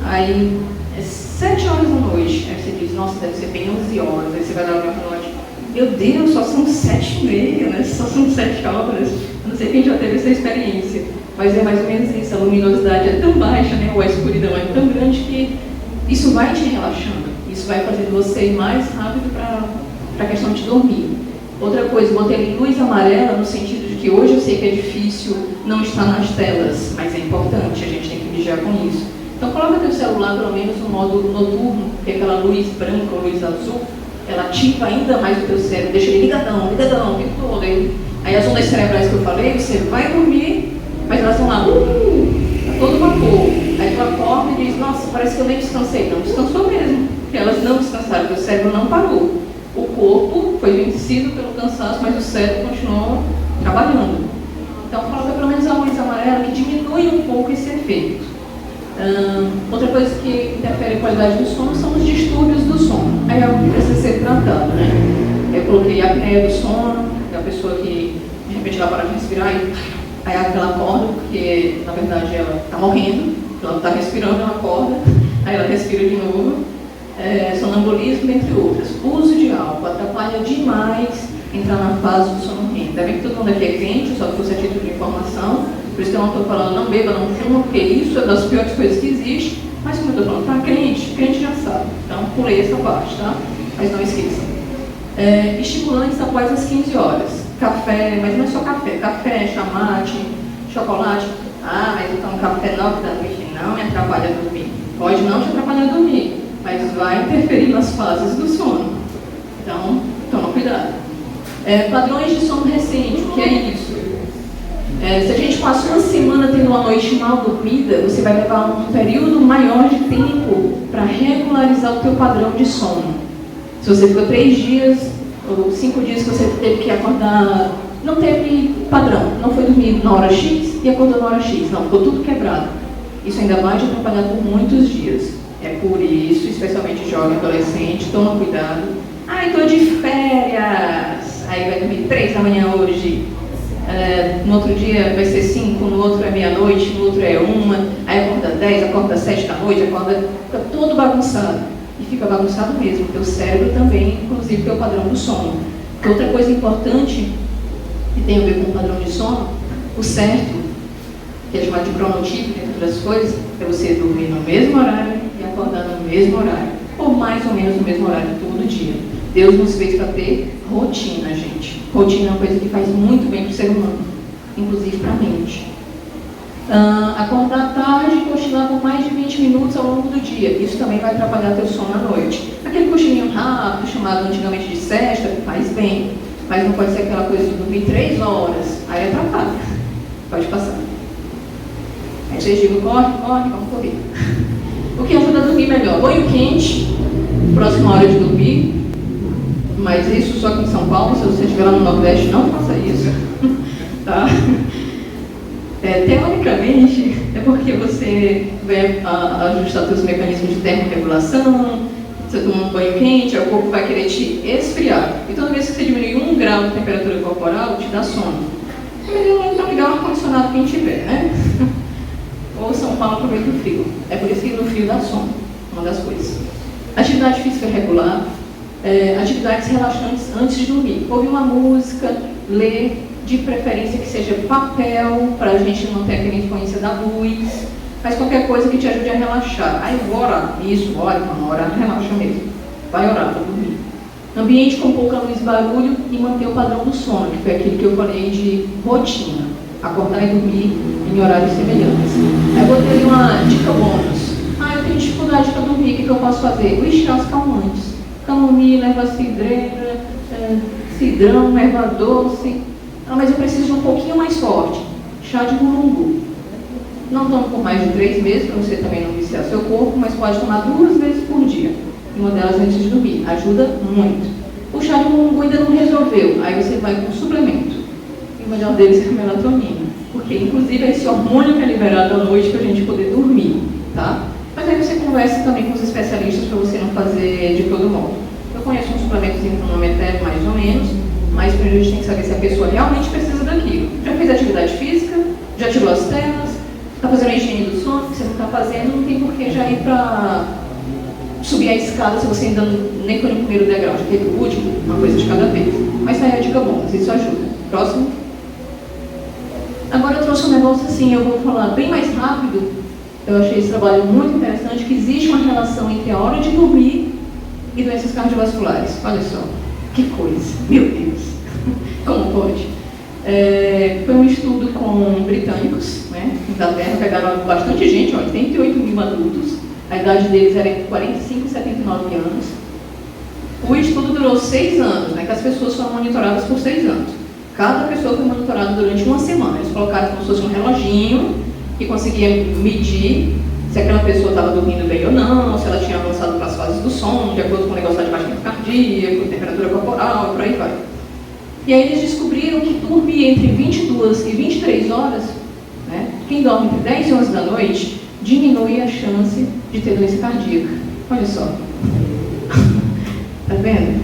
Aí, é 7 horas da noite, aí você diz, nossa, deve ser bem 11 horas, aí você vai dar uma noite, meu Deus, só são 7h30, né? Só são 7 horas. Eu não sei quem já teve essa experiência, mas é mais ou menos isso, a luminosidade é tão baixa, né? Ou a escuridão é tão grande que isso vai te relaxando. Isso vai fazendo você ir mais rápido para a questão de dormir. Outra coisa, botei ali luz amarela no sentido de que hoje eu sei que é difícil não estar nas telas, mas é importante, a gente tem que vigiar com isso. Então coloca teu celular pelo menos no modo noturno, porque aquela luz branca ou luz azul, ela ativa ainda mais o teu cérebro, deixa ele ligadão, o tempo todo. Aí as ondas cerebrais que eu falei, você vai dormir, mas elas estão lá, a todo vapor. Aí tu acorda e diz, nossa, parece que eu nem descansei. Não descansou mesmo, porque elas não descansaram, porque o cérebro não parou. O corpo foi vencido pelo cansaço, mas o cérebro continuou trabalhando. Então coloca pelo menos a luz amarela que diminui um pouco esse efeito. Outra coisa que interfere a qualidade do sono são os distúrbios do sono. Aí é algo que precisa ser tratado, né? Eu coloquei a apneia do sono, é a pessoa que de repente ela para de respirar e aí ela acorda, porque na verdade ela está morrendo, ela está respirando, ela acorda, aí ela respira de novo. Sonambulismo, entre outras. O uso de álcool atrapalha demais entrar na fase do sono REM. Ainda bem que todo mundo aqui é crente, só que fosse a título de informação. Por isso que eu não estou falando não beba, não fuma, porque isso é das piores coisas que existe. Mas como eu estou falando para crente já sabe. Então pulei essa parte, tá? Mas não esqueçam. Estimulantes após as 15 horas. Café, mas não é só café, chamate, chocolate. Mas então café 9 da noite não me atrapalha a dormir. Pode não te atrapalhar a dormir, mas vai interferir nas fases do sono. Então, toma cuidado. Padrões de sono recente, o que é isso? Se a gente passa uma semana tendo uma noite mal dormida, você vai levar um período maior de tempo para regularizar o teu padrão de sono. Se você ficou 3 dias ou 5 dias que você teve que acordar, não teve padrão, não foi dormir na hora X e acordou na hora X, não, ficou tudo quebrado. Isso ainda vai te atrapalhar por muitos dias. É por isso, especialmente jovem, adolescente, toma cuidado. Estou de férias, aí vai dormir 3 da manhã hoje, no outro dia vai ser 5, no outro é meia-noite, no outro é 1, aí acorda 10, acorda 7 da noite, fica todo bagunçado. E fica bagunçado mesmo, teu cérebro também, inclusive teu padrão do sono. Outra coisa importante, que tem a ver com o padrão de sono, o certo, que é chamado de cronotipo, entre outras coisas, é você dormir no mesmo horário e acordar no mesmo horário, ou mais ou menos no mesmo horário todo dia. Deus nos fez para ter rotina, gente. Rotina é uma coisa que faz muito bem para o ser humano, inclusive para a mente. Acordar tarde e cochilar por mais de 20 minutos ao longo do dia. Isso também vai atrapalhar teu sono à noite. Aquele cochilinho rápido, chamado antigamente de sesta, faz bem, mas não pode ser aquela coisa de dormir 3 horas. Aí atrapalha. Pode passar. Aí vocês digam, corre, vamos correr. O que ajuda a dormir melhor? Banho quente, próxima hora de dormir. Mas isso só aqui em São Paulo, se você estiver lá no Nordeste, não faça isso. Tá? Teoricamente, é porque você vai ajustar seus mecanismos de termorregulação, você toma um banho quente, aí o corpo vai querer te esfriar. E toda vez que você diminui 1 grau de temperatura corporal, te dá sono. É melhor então ligar o ar-condicionado quem tiver, né? Ou São Paulo aproveita o frio. É por isso que no frio dá sono, uma das coisas. Atividade física regular. Atividades relaxantes antes de dormir. Ouvir uma música, ler, de preferência que seja papel, para a gente não ter aquela influência da luz, mas qualquer coisa que te ajude a relaxar. Aí vou orar. Isso, ora, orar relaxa mesmo. Vai orar para dormir. Ambiente com pouca luz e barulho e manter o padrão do sono, que foi aquilo que eu falei de rotina. Acordar e dormir em horários semelhantes. Aí eu botei uma dica bônus. Eu tenho dificuldade para dormir, o que eu posso fazer? Os chás calmantes. Camomila, erva cidreira, cidrão, erva doce. Mas eu preciso de um pouquinho mais forte. Chá de mulungu. Não tome por mais de 3 meses, para você também não viciar seu corpo, mas pode tomar 2 vezes por dia. E uma delas antes de dormir. Ajuda muito. O chá de mulungu ainda não resolveu. Aí você vai com suplemento. E o melhor deles é a melatonina. Porque, inclusive, é esse hormônio que é liberado à noite para a gente poder dormir. Tá? Mas aí você conversa também com os especialistas para você não fazer de todo modo. Eu conheço um suplementozinho com nome etéreo, mais ou menos, mas primeiro a gente tem que saber se a pessoa realmente precisa daquilo. Já fez atividade física, já tirou as telas, está fazendo a higiene do sono, que você não está fazendo, não tem por que já ir para subir a escada se você ainda nem foi no primeiro degrau, já teve o último, uma coisa de cada vez. Mas tá aí a dica boa, isso ajuda. Próximo. Agora eu trouxe um negócio assim, eu vou falar bem mais rápido. Eu achei esse trabalho muito interessante, que existe uma relação entre a hora de dormir e doenças cardiovasculares. Olha só, que coisa, meu Deus, como pode? Foi um estudo com britânicos, né, Inglaterra, pegaram bastante gente, 88 mil adultos, a idade deles era entre 45 e 79 anos. O estudo durou 6 anos, né, que as pessoas foram monitoradas por 6 anos. Cada pessoa foi monitorada durante 1 semana. Eles colocaram como se fosse um reloginho que conseguia medir se aquela pessoa estava dormindo bem ou não, se ela tinha avançado para as fases do sono, de acordo com o negócio de batimento cardíaco, temperatura corporal, por aí vai. E aí eles descobriram que dormir entre 22 e 23 horas, né, quem dorme entre 10 e 11 da noite, diminui a chance de ter doença cardíaca. Olha só. Tá vendo?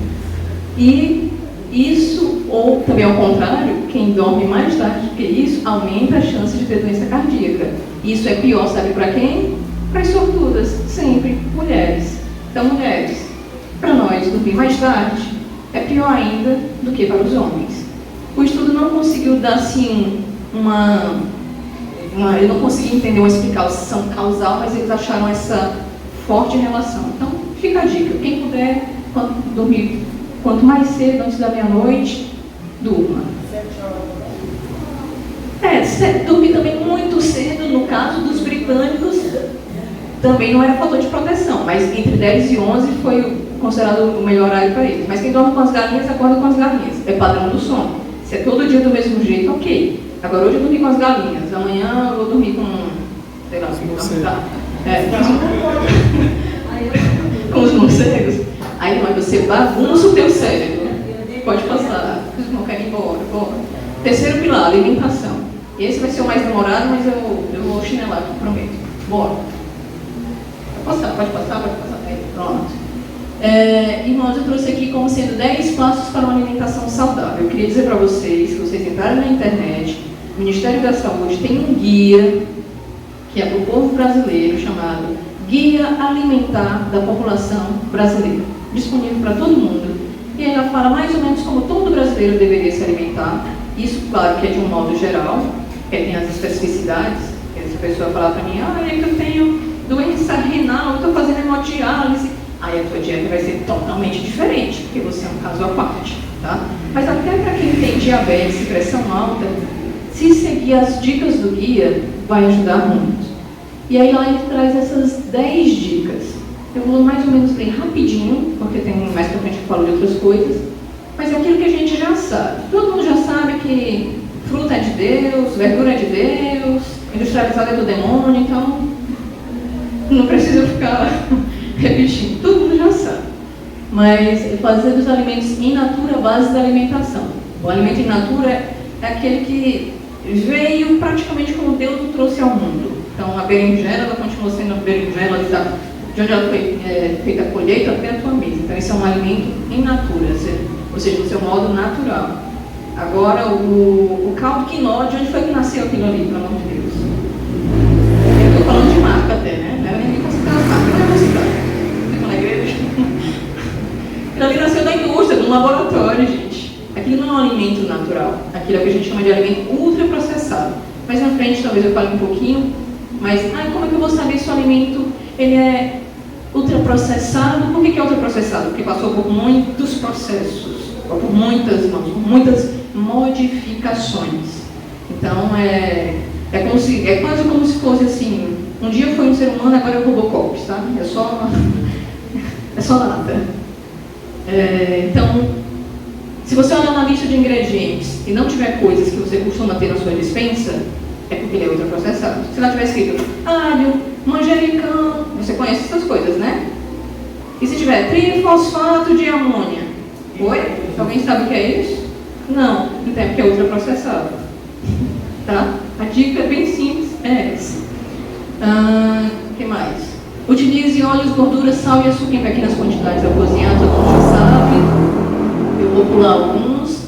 E isso, ou também ao contrário, quem dorme mais tarde do que isso, aumenta a chance de ter doença cardíaca. Isso é pior, sabe para quem? Para as sortudas, sempre mulheres. Então, mulheres, para nós dormir mais tarde é pior ainda do que para os homens. O estudo não conseguiu dar assim eu não consegui entender uma explicação causal, mas eles acharam essa forte relação. Então, fica a dica. Quem puder dormir quanto mais cedo, antes da meia-noite, durma. 7 horas. Dormir também muito cedo, no caso dos britânicos, também não era fator de proteção, mas entre 10 e 11 foi considerado o melhor horário para eles. Mas quem dorme com as galinhas, acorda com as galinhas. É padrão do sono. Se é todo dia do mesmo jeito, ok. Agora hoje eu dormi com as galinhas, amanhã eu vou dormir com, sei lá, com os morcegos. Aí não, você bagunça o teu cérebro. Pode passar, não quero ir embora. Terceiro pilar, alimentação. Esse vai ser o mais demorado, mas eu vou chinelar aqui, prometo. Bora. Pode passar. Pronto. Irmãos, eu trouxe aqui como sendo 10 passos para uma alimentação saudável. Eu queria dizer para vocês, se vocês entrarem na internet, o Ministério da Saúde tem um guia, que é para o povo brasileiro, chamado Guia Alimentar da População Brasileira, disponível para todo mundo. E aí ela fala mais ou menos como todo brasileiro deveria se alimentar. Isso, claro, que é de um modo geral, tem as especificidades. Se a pessoa falar para mim, é que eu tenho doença renal, eu estou fazendo hemodiálise, aí a tua dieta vai ser totalmente diferente, porque você é um caso à parte, tá? Mas até para quem tem diabetes e pressão alta, se seguir as dicas do guia, vai ajudar muito. E aí lá ele traz essas 10 dicas. Eu vou mais ou menos ler rapidinho, porque tem mais pra frente que eu falo de outras coisas, mas é aquilo que a gente já sabe. Todo mundo já sabe que fruta é de Deus, verdura é de Deus, industrializado é do demônio, então não precisa ficar repetindo, todo mundo já sabe. Mas fazer dos alimentos in natura a base da alimentação. O alimento in natura é aquele que veio praticamente como Deus o trouxe ao mundo. Então a berinjela, ela continua sendo a berinjela de onde ela foi feita a colheita até a tua mesa. Então esse é um alimento in natura, ou seja, no seu modo natural. Agora o caldo quinó, de onde foi que nasceu aquilo ali, pelo amor de Deus? Eu estou falando de marca até, né? Não era nem considerado marca, não é considerado. Fica na igreja. Aquilo ali nasceu da indústria, no laboratório, gente. Aquilo não é um alimento natural. Aquilo é o que a gente chama de alimento ultraprocessado. Mais na frente, talvez eu fale um pouquinho, mas como é que eu vou saber se o alimento ele é ultraprocessado? Por que é ultraprocessado? Porque passou por muitos processos, por muitas mãos, por muitas modificações. Então, é quase como se fosse assim, um dia foi um ser humano, agora é o Robocop, tá? É só nada. Então, se você olhar na lista de ingredientes e não tiver coisas que você costuma ter na sua despensa, é porque ele é ultraprocessado. Se lá tiver escrito alho, manjericão, você conhece essas coisas, né? E se tiver trifosfato de amônia? Oi? Alguém sabe o que é isso? Não. Então é porque é ultraprocessado. Tá? A dica é bem simples, é essa. O que mais? Utilize óleos, gorduras, sal e açúcar em pequenas quantidades ao cozinhar, todo mundo já sabe. Eu vou pular alguns.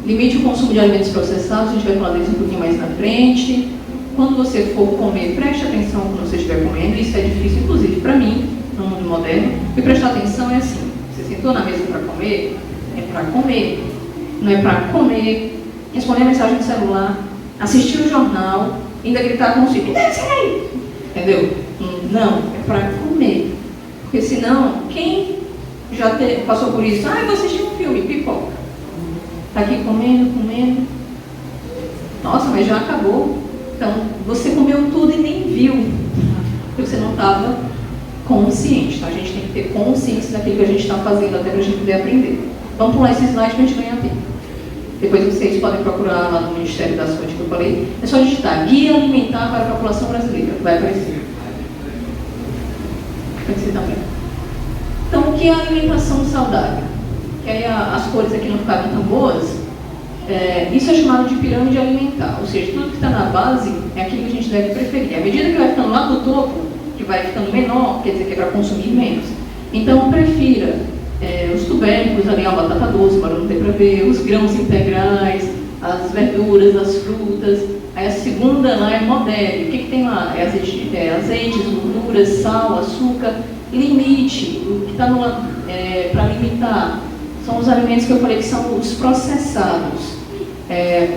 Limite o consumo de alimentos processados, a gente vai falar deles um pouquinho mais na frente. Quando você for comer, preste atenção quando você estiver comendo. Isso é difícil, inclusive, para mim, no mundo moderno. E prestar atenção é assim: você sentou na mesa para comer, é para comer. Não é para comer, responder a mensagem no celular, assistir o jornal, ainda gritar com os filhos, entendeu? Não, é para comer. Porque senão, quem já passou por isso? Eu vou assistir um filme, pipoca. Está aqui comendo. Nossa, mas já acabou. Então, você comeu tudo e nem viu. Porque você não estava consciente. Então, a gente tem que ter consciência daquilo que a gente está fazendo até para a gente poder aprender. Vamos pular esse slide para a gente ganhar tempo. Depois vocês podem procurar lá no Ministério da Saúde que eu falei. É só digitar Guia Alimentar para a População Brasileira. Vai aparecer. Vai aparecer também. Então, o que é a alimentação saudável? Que aí as cores aqui não ficaram tão boas, Isso é chamado de pirâmide alimentar, ou seja, tudo que está na base é aquilo que a gente deve preferir. À medida que vai ficando lá no topo, que vai ficando menor, quer dizer que é para consumir menos. Então, prefira os tubérculos, ali, a batata doce, para não ter para ver, os grãos integrais, as verduras, as frutas. Aí a segunda lá é modere. O que tem lá? Azeites, gorduras, sal, açúcar. Limite, o que está para limitar são os alimentos que eu falei que são os processados.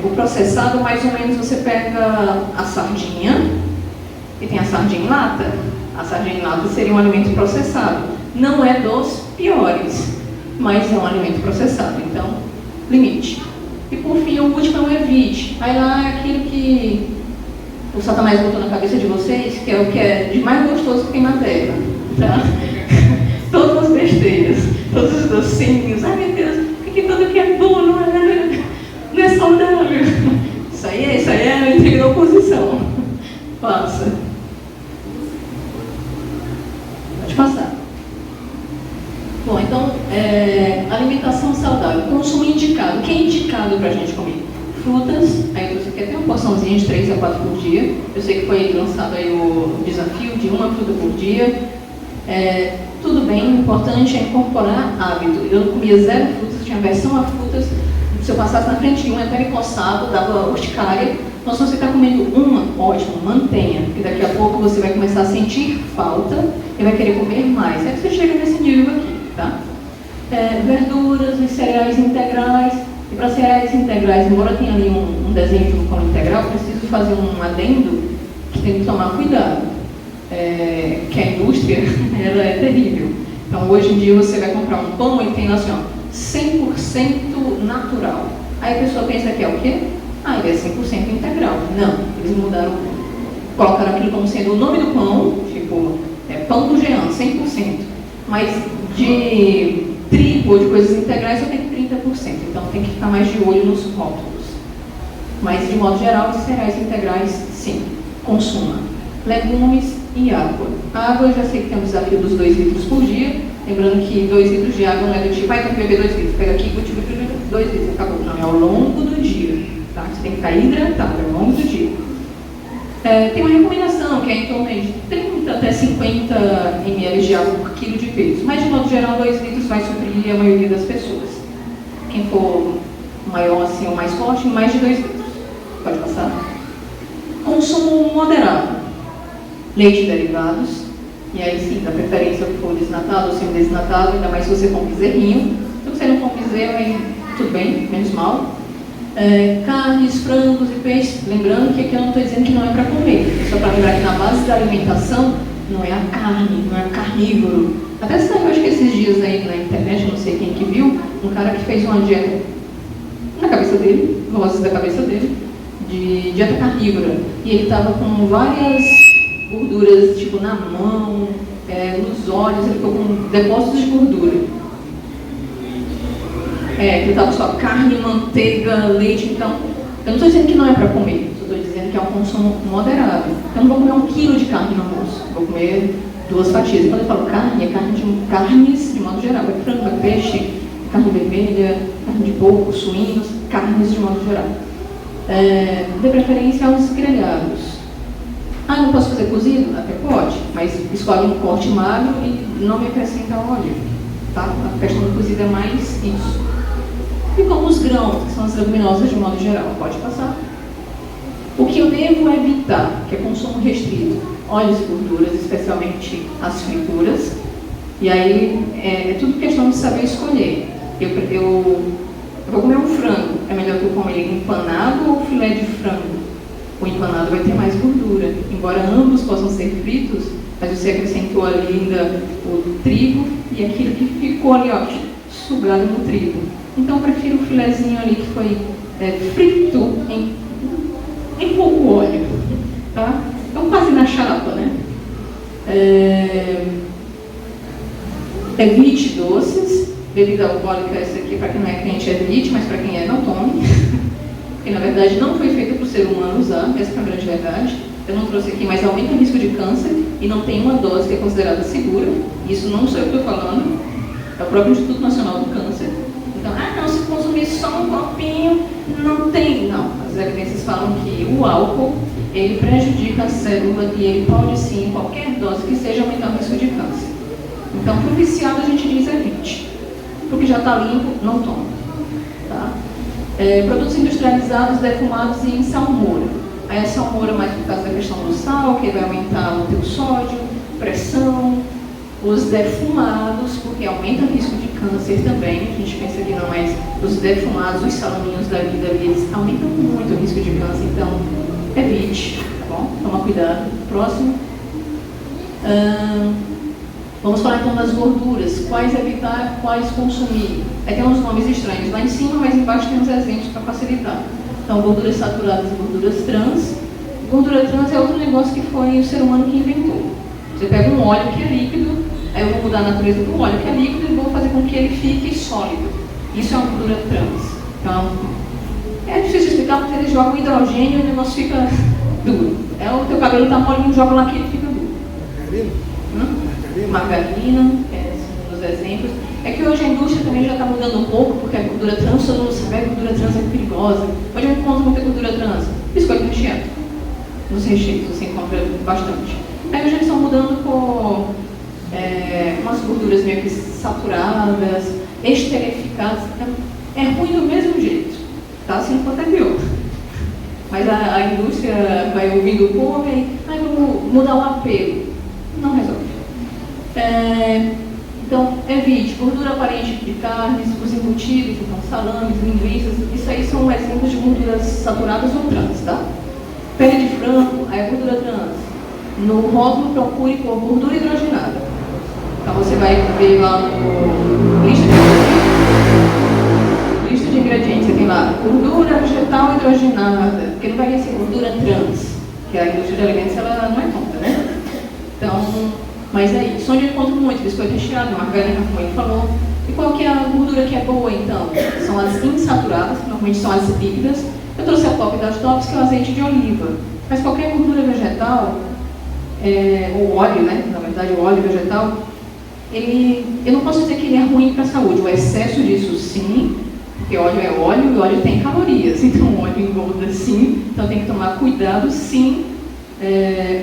O processado, mais ou menos, você pega a sardinha, e tem a sardinha em lata. A sardinha em lata seria um alimento processado. Não é dos piores, mas é um alimento processado. Então, limite. E por fim, o último é o evite. Aí lá é aquilo que o Satanás botou na cabeça de vocês, que é o que é de mais gostoso que tem na terra. Tá? Todas as besteiras, todos os docinhos. Ai meu Deus, porque tudo que é bom não é saudável. Isso aí é a intriga da oposição. Passa. Pode passar. Bom, então, alimentação saudável, consumo indicado. O que é indicado para a gente comer? Frutas, aí você quer ter uma porçãozinha de 3 a 4 por dia. Eu sei que foi lançado aí o desafio de uma fruta por dia. Tudo bem, o importante é incorporar hábito. Eu comia 0 frutas, tinha aversão a frutas. Se eu passasse na frente de uma, até me coçava, dava urticária. Então, se você está comendo uma, ótimo, mantenha. Porque daqui a pouco você vai começar a sentir falta e vai querer comer mais. Aí você chega nesse nível aqui, tá? Verduras e cereais integrais. E para cereais integrais, embora tenha ali um desenho de um pão integral, preciso fazer um adendo que tem que tomar cuidado. Que a indústria ela é terrível. Então, hoje em dia, você vai comprar um pão e tem assim, ó, 100% natural. Aí a pessoa pensa que é o quê? Ele é 100% integral. Não, eles mudaram, colocaram aquilo como sendo o nome do pão, tipo, pão do Jean, 100%. Mas de trigo ou de coisas integrais só tem 30%. Então, tem que ficar mais de olho nos rótulos. Mas, de modo geral, os cereais integrais, sim, consuma. Legumes e água. A água, eu já sei que tem um desafio dos 2 litros por dia. Lembrando que 2 litros de água não é do tipo, tem que beber 2 litros. Pega aqui, 2 litros, acabou. Não, é ao longo do dia. Tá? Você tem que estar hidratado, é ao longo do dia. Tem uma recomendação, que é em torno de 30 até 50 ml de água por quilo de peso. Mas, de modo geral, 2 litros vai suprir a maioria das pessoas. Quem for maior assim ou mais forte, mais de 2 litros. Pode passar. Consumo moderado. Leite e derivados. E aí sim, dá preferência se for desnatado ou semi-desnatado, ainda mais se você for um bezerrinho. Se você não for um bezerro, aí tudo bem, menos mal. Carnes, frangos e peixes. Lembrando que aqui eu não estou dizendo que não é para comer. Só para lembrar que na base da alimentação não é a carne, não é o carnívoro. Até saiu, acho que esses dias aí na internet, não sei quem que viu, um cara que fez uma dieta na cabeça dele, vozes da cabeça dele, de dieta carnívora. E ele estava com várias gorduras, tipo na mão, nos olhos, ele ficou com depósitos de gordura. Que estava só carne, manteiga, leite. Então, eu não estou dizendo que não é para comer, estou dizendo que é um consumo moderado. Eu não vou comer 1 quilo de carne no almoço, vou comer 2 fatias. E quando eu falo carne, é carnes de modo geral, é frango, é peixe, carne vermelha, carne de porco, suínos, carnes de modo geral. De preferência aos grelhados. Não posso fazer cozido? Até pode, mas escolhe um corte magro e não me acrescenta óleo. Tá? A questão do cozido é mais isso. E como os grãos, que são as leguminosas de modo geral, pode passar. O que eu devo evitar, que é consumo restrito, óleos e gorduras, especialmente as frituras. E aí é tudo questão de saber escolher. Eu vou comer um frango, é melhor que eu coma ele empanado ou filé de frango? O empanado vai ter mais gordura, embora ambos possam ser fritos, mas você acrescentou ali ainda o trigo e aquilo que ficou ali, ó, sugado no trigo. Então eu prefiro o filezinho ali que foi frito em pouco óleo, tá? Então quase na chapa, né? Evite doces, bebida alcoólica, essa aqui para quem não é crente evite, mas para quem é não tome. Que na verdade não foi feita para o ser humano usar, essa é a grande verdade. Eu não trouxe aqui, mas aumenta o risco de câncer e não tem uma dose que é considerada segura. Isso não sou eu que estou falando, é o próprio Instituto Nacional do Câncer. Então, não, se consumir só um copinho, Não. As evidências falam que o álcool, ele prejudica a célula e ele pode sim, em qualquer dose que seja, aumentar o risco de câncer. Então, para o viciado a gente diz evite. Para o que já está limpo, não toma. Tá? Produtos industrializados, defumados e em salmoura. Aí a salmoura mais por causa da questão do sal, que vai aumentar o teu sódio, pressão. Os defumados, porque aumenta o risco de câncer também. A gente pensa que não, mas os defumados, os salaminhos da vida, eles aumentam muito o risco de câncer. Então, evite, tá bom? Toma cuidado. Próximo. Vamos falar então das gorduras. Quais evitar, quais consumir. Aí tem uns nomes estranhos lá em cima, mas embaixo tem uns exemplos para facilitar. Então, gorduras saturadas e gorduras trans. Gordura trans é outro negócio que foi o ser humano que inventou. Você pega um óleo que é líquido, aí eu vou mudar a natureza do óleo que é líquido e vou fazer com que ele fique sólido. Isso é uma gordura trans. Então, é difícil explicar porque eles jogam hidrogênio e o negócio fica duro. O teu cabelo está molinho, joga lá que ele fica duro. Margarina, um dos exemplos. É que hoje a indústria também já está mudando um pouco, porque a gordura trans, todo mundo sabe que a gordura trans é perigosa. Hoje eu encontro muita gordura trans. Biscoito recheado. Nos recheios você encontra bastante. Aí hoje eles estão mudando por umas gorduras meio que saturadas, esterificadas. É ruim do mesmo jeito, tá? Se não for até pior. Mas a indústria vai ouvindo o povo e vamos mudar o apelo. Não resolve. Então, evite gordura aparente de carnes, os embutidos, então salames, linguiças, isso aí são exemplos de gorduras saturadas ou trans, tá? Pele de frango, aí é gordura trans. No rótulo, procure por gordura hidrogenada. Então, você vai ver lá no lista de ingredientes, você tem lá gordura vegetal hidrogenada, porque não vai vir assim, gordura trans, que a indústria de alimentos ela não é contra, né? Então, mas é isso. Onde eu encontro muito biscoito recheado, margarina, como ele falou. E qual que é a gordura que é boa, então? São as insaturadas, que normalmente são as líquidas. Eu trouxe a top das tops, que é o azeite de oliva. Mas qualquer gordura vegetal, ou óleo, né? Na verdade, o óleo vegetal, eu não posso dizer que ele é ruim para a saúde. O excesso disso, sim, porque óleo é óleo e óleo tem calorias. Então, o óleo engorda, sim. Então, tem que tomar cuidado, sim,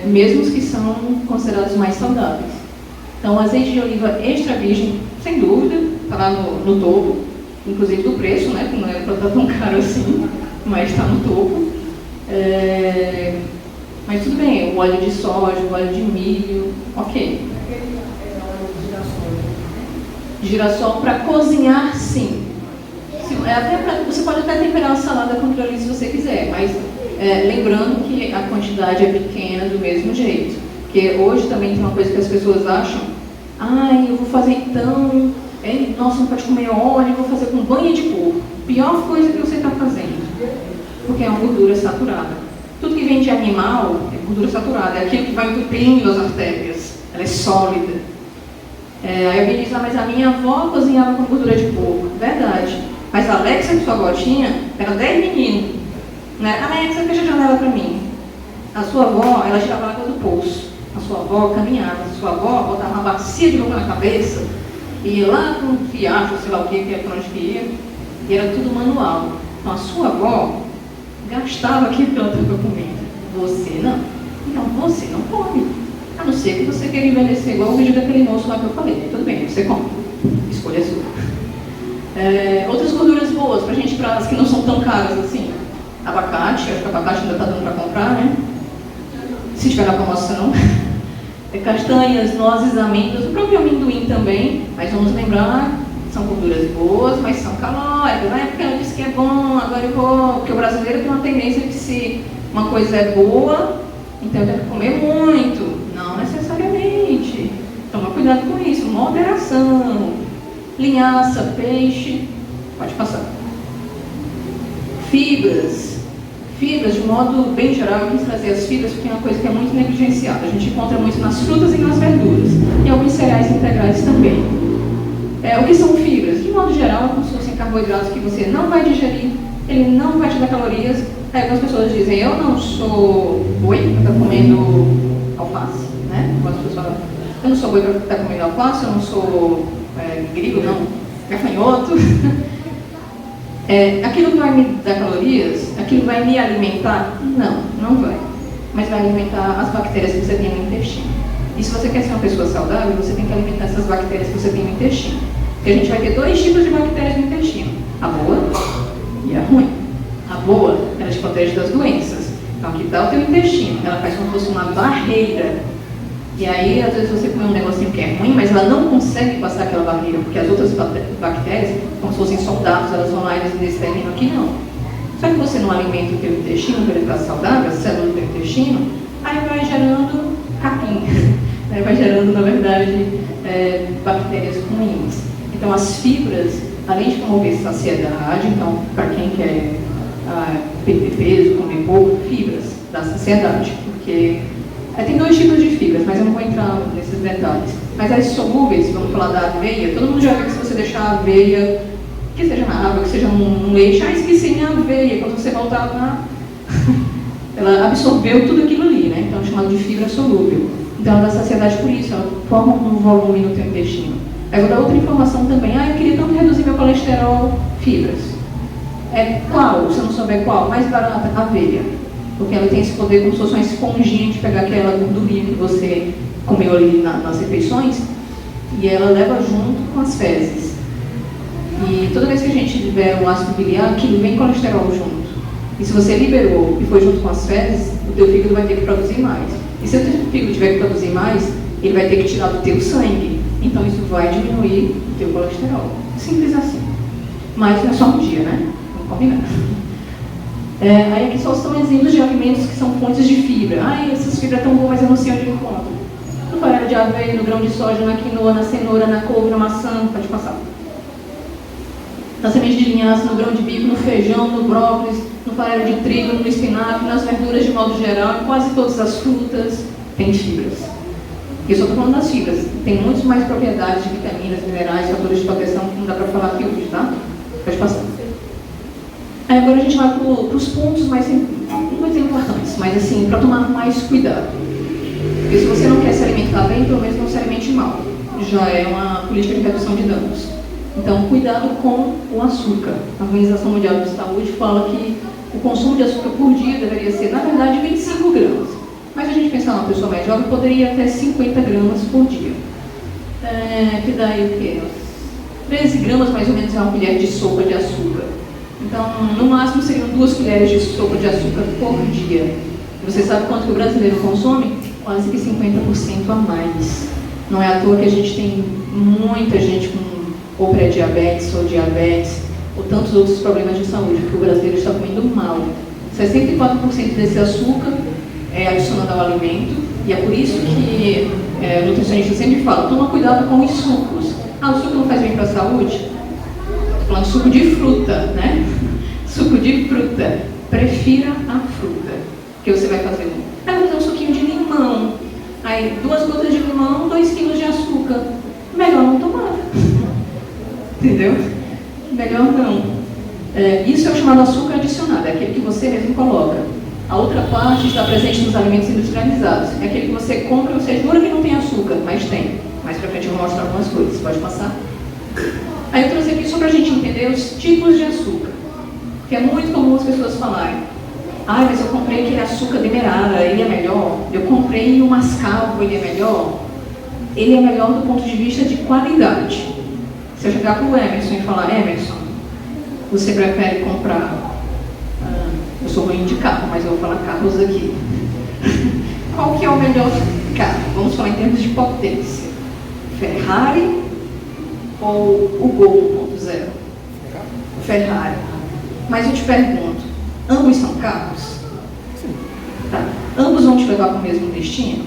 mesmo os que são considerados mais saudáveis. Então, azeite de oliva extra virgem, sem dúvida, está lá no topo, inclusive do preço, né? Que não era para estar tão caro assim, mas está no topo. Mas tudo bem, o óleo de soja, o óleo de milho, ok. Girassol para cozinhar, sim. Você pode até temperar uma salada com aquilo ali se você quiser, mas lembrando que a quantidade é pequena do mesmo jeito. Porque hoje também tem uma coisa que as pessoas acham, eu vou fazer então, nossa, não pode comer óleo, eu vou fazer com banha de porco. Pior coisa que você está fazendo, porque é uma gordura saturada. Tudo que vem de animal é gordura saturada, é aquilo que vai entupindo as artérias, ela é sólida. Aí alguém diz, mas a minha avó cozinhava com gordura de porco. Verdade. Mas a Alexa, que sua avó tinha, era 10 meninos. Né? Alexa, fecha a janela para mim. A sua avó, ela tirava água do poço. A sua avó caminhava. A sua avó botava uma bacia de boca na cabeça e ia lá com um fiacho, sei lá o que é para onde que ia. E era tudo manual. Então a sua avó gastava aquilo que ela estava comendo. Você não. Então você não come. A não ser que você queira envelhecer igual o vídeo daquele moço lá que eu falei. Tudo bem, você come. Escolha sua. Outras gorduras boas pra gente, para as que não são tão caras assim. Abacate, acho que abacate ainda está dando para comprar, né? Se tiver na promoção. Castanhas, nozes, amêndoas, o próprio amendoim também. Mas vamos lembrar, são gorduras boas, mas são calóricas. Não é porque ela disse que é bom, agora eu vou. Porque o brasileiro tem uma tendência de se uma coisa é boa, então eu tenho que comer muito. Não necessariamente. Toma cuidado com isso, moderação. Linhaça, peixe, pode passar. Fibras, de modo bem geral, eu quis trazer as fibras porque é uma coisa que é muito negligenciada. A gente encontra muito nas frutas e nas verduras, e alguns cereais integrais também. O que são fibras? De modo geral, como se fossem carboidratos que você não vai digerir, ele não vai te dar calorias. Aí algumas pessoas dizem, eu não sou boi para estar comendo alface, né? Algumas pessoas falam, eu não sou boi para estar comendo alface, eu não sou grilo, não, gafanhoto. Aquilo vai me dar calorias? Aquilo vai me alimentar? Não, não vai. Mas vai alimentar as bactérias que você tem no intestino. E se você quer ser uma pessoa saudável, você tem que alimentar essas bactérias que você tem no intestino. Porque a gente vai ter 2 tipos de bactérias no intestino. A boa e a ruim. A boa, ela te protege das doenças. Então aqui está o teu intestino. Ela faz como se fosse uma barreira. E aí, às vezes você come um negocinho que é ruim, mas ela não consegue passar aquela barreira, porque as outras bactérias, como se fossem soldados, elas vão lá e eles exterminam. Aqui não. Só que você não alimenta o teu intestino para ele ficar saudável, a célula do teu intestino, aí vai gerando capim. Aí vai gerando, na verdade, bactérias ruins. Então as fibras, além de promover saciedade, então para quem quer perder peso, comer pouco, fibras dá saciedade, porque tem 2 tipos de fibras, mas eu não vou entrar nesses detalhes. Mas as solúveis, vamos falar da aveia, todo mundo já viu que se você deixar a aveia, que seja na água, que seja num leite, esqueci minha aveia, quando você voltar lá, ela absorveu tudo aquilo ali, né? Então é chamado de fibra solúvel. Então ela dá saciedade por isso, ela forma um volume no teu intestino. Aí eu vou dar outra informação também, eu queria tanto reduzir meu colesterol, fibras. Qual? Se eu não souber qual, mais barata, aveia. Porque ela tem esse poder como se fosse uma esponjinha de pegar aquela gordurinha que você comeu ali nas refeições e ela leva junto com as fezes. E toda vez que a gente libera o ácido biliar, aquilo vem colesterol junto. E se você liberou e foi junto com as fezes, o teu fígado vai ter que produzir mais. E se o teu fígado tiver que produzir mais, ele vai ter que tirar do teu sangue. Então isso vai diminuir o teu colesterol. Simples assim. Mas não é só um dia, né? Vamos combinar. Aí aqui só estão exemplos de alimentos que são fontes de fibra. Essas fibras tão boas, mas eu não sei onde eu encontro. No farelo de aveia, no grão de soja, na quinoa, na cenoura, na couve, na maçã, pode passar. Na semente de linhaça, no grão de bico, no feijão, no brócolis, no farelo de trigo, no espinafre, nas verduras de modo geral, em quase todas as frutas, tem fibras. E eu só estou falando das fibras. Tem muitas mais propriedades de vitaminas, minerais, fatores de proteção que não dá para falar aqui hoje, tá? Pode passar. Aí agora a gente vai para os pontos mais, não vou dizer importantes, mas assim, para tomar mais cuidado. Porque se você não quer se alimentar bem, pelo menos não se alimente mal. Já é uma política de redução de danos. Então, cuidado com o açúcar. A Organização Mundial de Saúde fala que o consumo de açúcar por dia deveria ser, na verdade, 25 gramas. Mas a gente pensar numa pessoa mais jovem, poderia ir até 50 gramas por dia. Que daí o quê? 13 gramas mais ou menos é uma colher de sopa de açúcar. Então, no máximo seriam 2 colheres de sopa de açúcar por dia. E você sabe quanto que o brasileiro consome? Quase que 50% a mais. Não é à toa que a gente tem muita gente com ou pré-diabetes, ou diabetes, ou tantos outros problemas de saúde, porque o brasileiro está comendo mal. 64% desse açúcar é adicionado ao alimento, e é por isso que o nutricionista sempre fala, toma cuidado com os sucos. O suco não faz bem para a saúde? Estou falando de suco de fruta, né? Suco de fruta. Prefira a fruta. Que você vai fazer vou fazer um suquinho de limão. Aí, 2 gotas de limão, 2 quilos de açúcar. Melhor não tomar. Entendeu? Melhor não. Isso é o chamado açúcar adicionado, é aquele que você mesmo coloca. A outra parte está presente nos alimentos industrializados. É aquele que você compra e você jura que não tem açúcar, mas tem. Mais pra frente eu vou mostrar algumas coisas, pode passar? Aí eu trouxe aqui só pra gente entender os tipos de açúcar. Que é muito comum as pessoas falarem, mas eu comprei aquele açúcar demerara, ele é melhor. Eu comprei o mascavo, ele é melhor. Ele é melhor do ponto de vista de qualidade. Se eu chegar para o Emerson e falar, Emerson, você prefere comprar, eu sou ruim de carro, mas eu vou falar carros aqui. Qual que é o melhor carro? Vamos falar em termos de potência. Ferrari ou o Gol 1.0? Ferrari. Mas eu te pergunto, ambos são carros? Sim. Tá. Ambos vão te levar para o mesmo destino?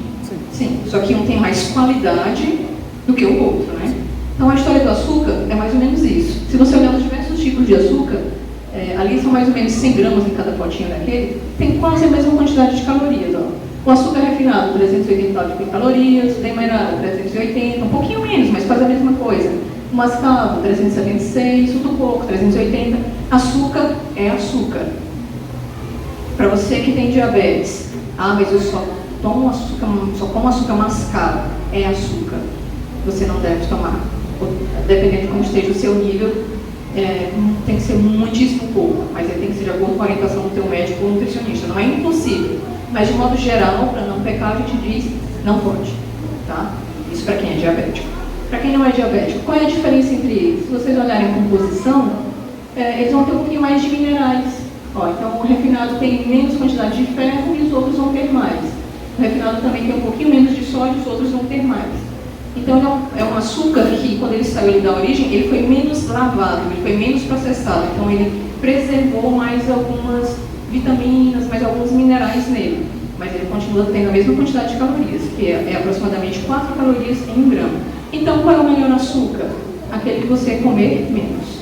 Sim. Só que um tem mais qualidade do que o outro, né? Então a história do açúcar é mais ou menos isso. Se você olhar os diversos tipos de açúcar, ali são mais ou menos 100 gramas em cada potinho daquele, tem quase a mesma quantidade de calorias. O açúcar refinado, 380 calorias, o demerara, 380, um pouquinho menos, mas quase a mesma coisa. O mascavo, 376, o do coco, 380. Açúcar é açúcar. Para você que tem diabetes, mas eu só como açúcar mascavo, é açúcar. Você não deve tomar. Dependendo de como esteja o seu nível tem que ser muitíssimo pouco, mas ele tem que ser de acordo com a orientação do teu médico ou nutricionista. Não é impossível, mas de modo geral, para não pecar, a gente diz não pode, tá? Isso para quem é diabético. Para quem não é diabético, qual é a diferença entre eles? Se vocês olharem a composição, eles vão ter um pouquinho mais de minerais. Então o refinado tem menos quantidade de ferro e os outros vão ter mais. O refinado também tem um pouquinho menos de sódio e os outros vão ter mais. Então é um açúcar que, quando ele saiu ali da origem, ele foi menos lavado, ele foi menos processado. Então ele preservou mais algumas vitaminas, mais alguns minerais nele. Mas ele continua tendo a mesma quantidade de calorias, que é aproximadamente 4 calorias em 1 grama. Então qual é o melhor açúcar? Aquele que você comer menos.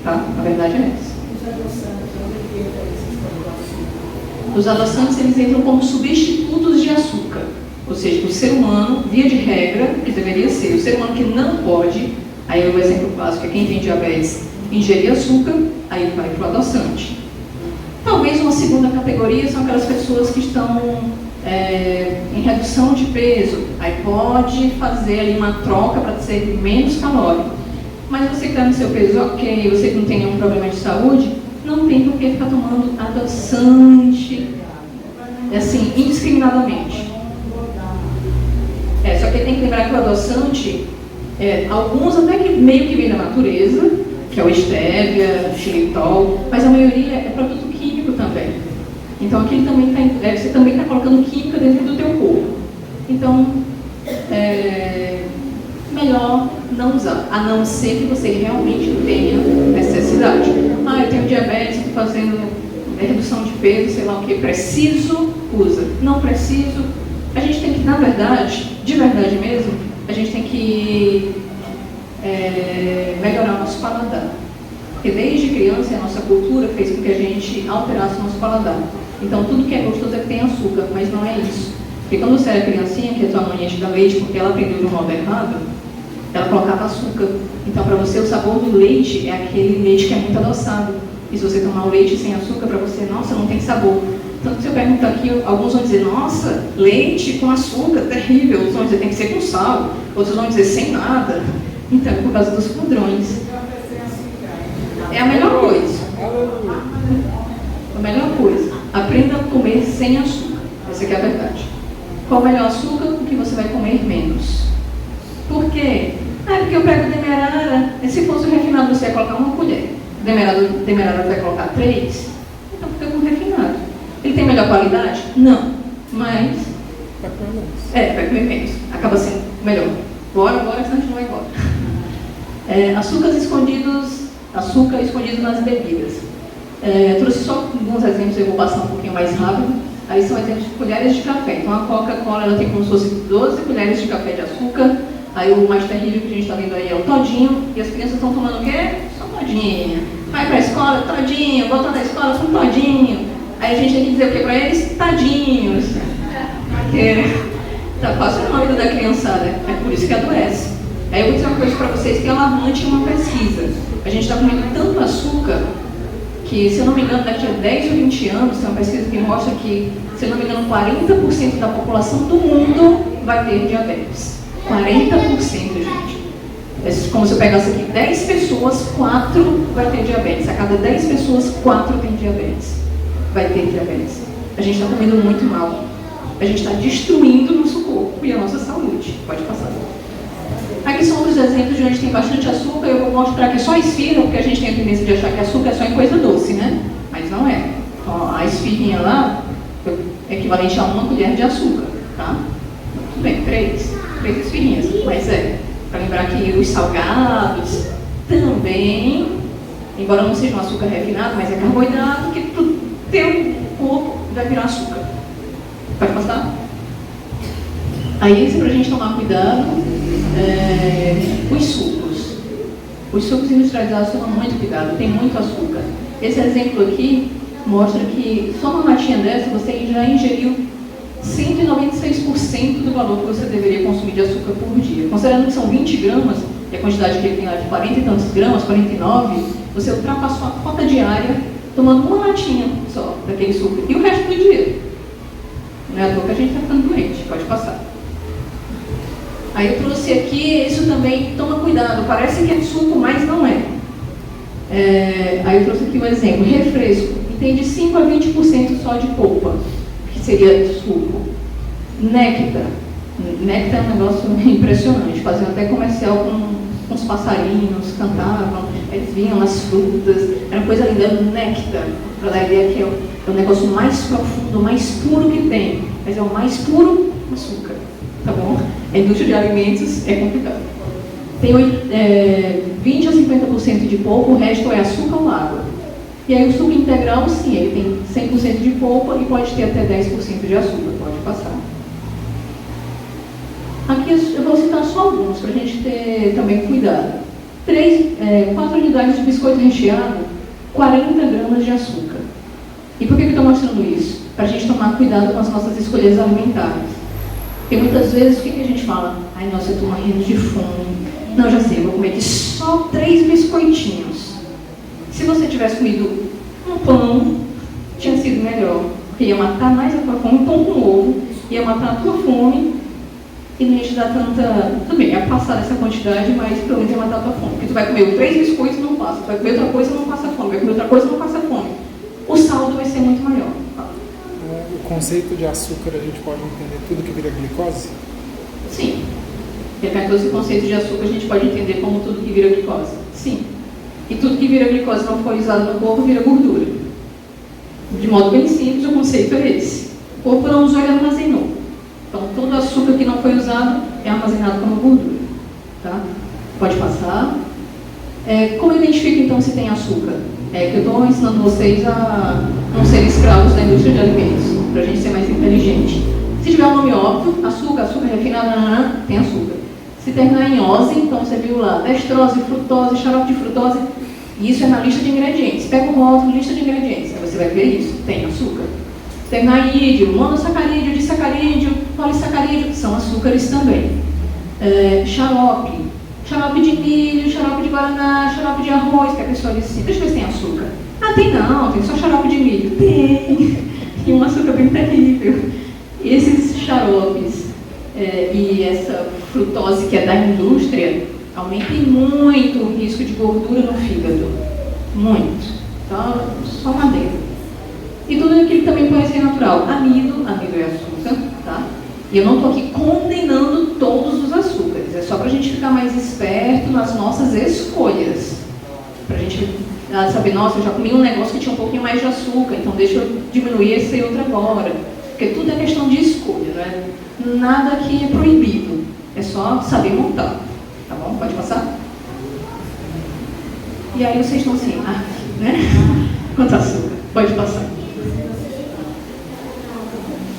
Tá? A verdade é essa. Os adoçantes, eles entram como substitutos de açúcar. Ou seja, o ser humano, via de regra, que deveria ser, o ser humano que não pode, aí o exemplo clássico é quem tem diabetes, ingerir açúcar, aí ele vai para o adoçante. Talvez uma segunda categoria são aquelas pessoas que estão em redução de peso, aí pode fazer ali uma troca para ser menos calórico. Mas você que está no seu peso ok, você que não tem nenhum problema de saúde, não tem por que ficar tomando adoçante, assim, indiscriminadamente. Só que tem que lembrar que o adoçante, alguns até que meio que vem da natureza, que é o stevia, o xilitol, mas a maioria é produto químico também. Então aquilo também você também está colocando química dentro do teu corpo. Então, melhor não usar, a não ser que você realmente tenha necessidade. Eu tenho diabetes, estou fazendo redução de peso, sei lá o que, preciso, usa. Não preciso, a gente tem que, na verdade, de verdade mesmo, a gente tem que melhorar o nosso paladar. Porque desde criança a nossa cultura fez com que a gente alterasse o nosso paladar. Então tudo que é gostoso é que tem açúcar, mas não é isso. Porque quando você era criancinha, que a tua mãe ia te dar leite porque ela aprendeu de um modo errado, ela colocava açúcar. Então para você o sabor do leite é aquele leite que é muito adoçado. E se você tomar o leite sem açúcar, para você, nossa, não tem sabor. Tanto se eu perguntar aqui, alguns vão dizer, nossa, leite com açúcar, terrível. Outros vão dizer, tem que ser com sal. Outros vão dizer, sem nada. Então, por causa dos padrões. É a melhor coisa. A melhor coisa. Aprenda a comer sem açúcar. Essa aqui é a verdade. Qual o melhor açúcar? O que você vai comer menos. Por quê? Porque eu pego demerara. Se fosse o refinado, você ia colocar uma colher. Demerara vai colocar 3. Então fica com refinado. Ele tem melhor qualidade? Não. Mas... vai comer menos. Acaba sendo melhor. Bora, senão a gente não vai embora. Açúcar escondido nas bebidas. Trouxe só alguns exemplos, eu vou passar um pouquinho mais rápido. Aí são exemplos de colheres de café. Então a Coca-Cola ela tem como se fosse 12 colheres de café de açúcar. Aí o mais terrível que a gente está vendo aí é o todinho. E as crianças estão tomando o quê? Só todinho. Vai para a escola, todinho. Volta da escola, só todinho. Aí a gente tem que dizer o que para eles? Tadinhos. Porque tá fácil na vida da criançada. É por isso que adoece. Aí eu vou dizer uma coisa para vocês que é alarmante em uma pesquisa. A gente está comendo tanto açúcar que, se eu não me engano, daqui a 10 ou 20 anos, tem uma pesquisa que mostra que, se eu não me engano, 40% da população do mundo vai ter diabetes. 40%, gente. É como se eu pegasse aqui 10 pessoas, 4 vai ter diabetes. A cada 10 pessoas, 4 tem diabetes. Vai ter diabetes. A gente está comendo muito mal. A gente está destruindo o nosso corpo e a nossa saúde. Pode passar. Aqui são outros exemplos de onde tem bastante açúcar. Eu vou mostrar aqui só a esfirra, porque a gente tem a tendência de achar que açúcar é só em coisa doce, né? Mas não é. Ó, a esfirrinha lá é equivalente a 1 colher de açúcar, tá? Tudo bem, 3 esfirrinhas, mas para lembrar que os salgados também, embora não seja um açúcar refinado, mas é carboidrato, que pro teu corpo vai virar açúcar. Pode passar? Aí, isso é pra gente tomar cuidado. Os sucos. Os sucos industrializados tomam muito cuidado, tem muito açúcar. Esse exemplo aqui mostra que só uma latinha dessa você já ingeriu 196% do valor que você deveria consumir de açúcar por dia. Considerando que são 20 gramas, e a quantidade que ele tem lá de 40 e tantos gramas, 49, você ultrapassou a cota diária tomando uma latinha só daquele suco. E o resto do dia. Não é à toa que a gente está ficando doente, pode passar. Aí eu trouxe aqui, isso também, toma cuidado, parece que é suco, mas não é. Aí eu trouxe aqui um exemplo. Refresco, e tem de 5 a 20% só de polpa, que seria suco. Néctar. Néctar é um negócio impressionante. Faziam até comercial com os passarinhos, cantavam, eles vinham nas frutas, era uma coisa linda. Néctar, para dar a ideia que é o negócio mais profundo, mais puro que tem, mas é o mais puro açúcar, tá bom? A indústria de alimentos é complicada. Tem 20 a 50% de polpa, o resto é açúcar ou água. E aí o suco integral, sim, ele tem 100% de polpa e pode ter até 10% de açúcar, pode passar. Aqui eu vou citar só alguns, para a gente ter também cuidado. 4 unidades de biscoito recheado, 40 gramas de açúcar. E por que eu estou mostrando isso? Para a gente tomar cuidado com as nossas escolhas alimentares. Porque muitas vezes o que a gente fala? Ai, nossa, eu estou morrendo de fome. Não, já sei, eu vou comer aqui só 3 biscoitinhos. Se você tivesse comido um pão, tinha sido melhor. Porque ia matar mais a tua fome, um pão com ovo, ia matar a tua fome e não ia te dar tanta... Tudo bem, ia passar dessa quantidade, mas pelo menos ia matar a tua fome. Porque tu vai comer 3 biscoitos e não passa. Tu vai comer outra coisa e não passa fome. Vai comer outra coisa e não passa fome. O saldo vai ser muito maior. O conceito de açúcar, a gente pode entender tudo que vira glicose? Sim. Dependendo desse conceito de açúcar, a gente pode entender como tudo que vira glicose. Sim. E tudo que vira glicose não foi usado no corpo vira gordura. De modo bem simples, o conceito é esse. O corpo não usou e armazenou. Então, todo açúcar que não foi usado é armazenado como gordura. Tá? Pode passar. Como eu identifico, então, se tem açúcar? Que eu estou ensinando vocês a não serem escravos da indústria de alimentos, para a gente ser mais inteligente. Se tiver um nome óbvio, açúcar refinado, tem açúcar. Se terminar em ose, então você viu lá, destrose, frutose, xarope de frutose, isso é na lista de ingredientes. Pega o rótulo, lista de ingredientes, aí você vai ver isso, tem açúcar. Se terminar em ídio, monossacarídeo, disacarídeo, polissacarídeo, são açúcares também. Xarope de milho, xarope de guaraná, xarope de arroz, que a pessoa diz assim, deixa eu ver se tem açúcar. Tem só xarope de milho. Tem, e um açúcar bem terrível. Esses xaropes e essa frutose que é da indústria aumentem muito o risco de gordura no fígado. Muito. Então, só madeira. E tudo aquilo também pode ser natural. Amido é açúcar, tá? E eu não estou aqui condenando todos os açúcares, é só para a gente ficar mais esperto nas nossas escolhas. Para a gente saber, nossa, eu já comi um negócio que tinha um pouquinho mais de açúcar, então deixa eu diminuir esse e outro agora. Porque tudo é questão de escolha, não é? Nada aqui é proibido, é só saber montar. Tá bom? Pode passar? E aí vocês estão assim, né? Quanto açúcar? Pode passar.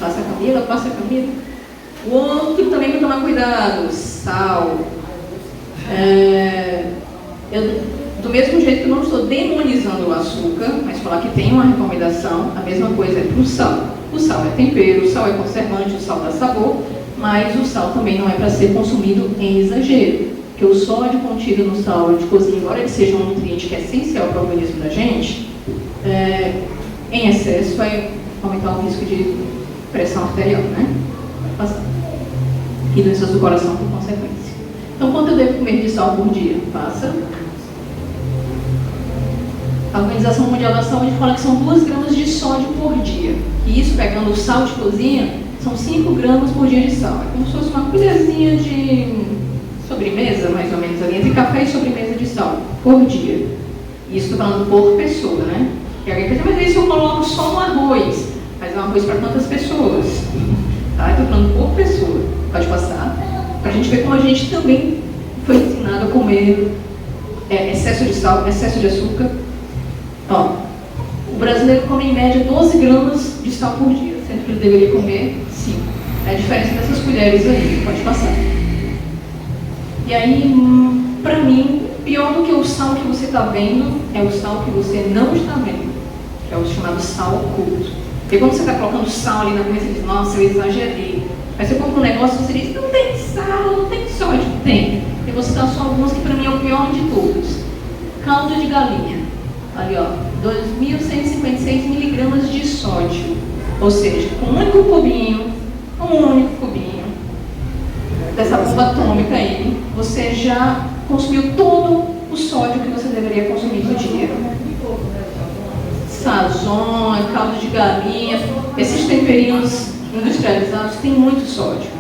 Passa a Camila. O outro também para tomar cuidado, sal. Do mesmo jeito que eu não estou demonizando o açúcar, mas falar que tem uma recomendação, a mesma coisa é para o sal. O sal é tempero, o sal é conservante, o sal dá sabor, mas o sal também não é para ser consumido em exagero. Porque o sódio contido no sal de cozinha, embora ele seja um nutriente que é essencial para o organismo da gente, em excesso vai aumentar o risco de pressão arterial, né? Vai passar. E doenças do coração por consequência. Então, quanto eu devo comer de sal por dia? Passa. A Organização Mundial da Saúde fala que são 2 gramas de sódio por dia. E isso, pegando o sal de cozinha, são 5 gramas por dia de sal. É como se fosse uma colherzinha de sobremesa, mais ou menos, ali, entre café e sobremesa de sal, por dia. Isso estou falando por pessoa, né? E alguém pensa, mas isso eu coloco só no arroz. Mas é um arroz para quantas pessoas? Tá? Estou falando por pessoa. Pode passar. Para a gente ver como a gente também foi ensinado a comer excesso de sal, excesso de açúcar. Ó, o brasileiro come em média 12 gramas de sal por dia, sendo que ele deveria comer 5. É a diferença dessas colheres aí, pode passar. E aí, para mim, pior do que o sal que você está vendo é o sal que você não está vendo, que é o chamado sal oculto. Porque quando você está colocando sal ali na comida, você diz, nossa, eu exagerei. Aí você compra um negócio e você diz, não tem sal, não tem sódio. Tem. E você dá só alguns que para mim é o pior de todos. Caldo de galinha. Ali, ó, 2.156 miligramas de sódio. Ou seja, com um único cubinho dessa bomba atômica aí, você já consumiu todo o sódio que você deveria consumir no dia. paçoca, caldo de galinha, esses temperinhos industrializados têm muito sódio.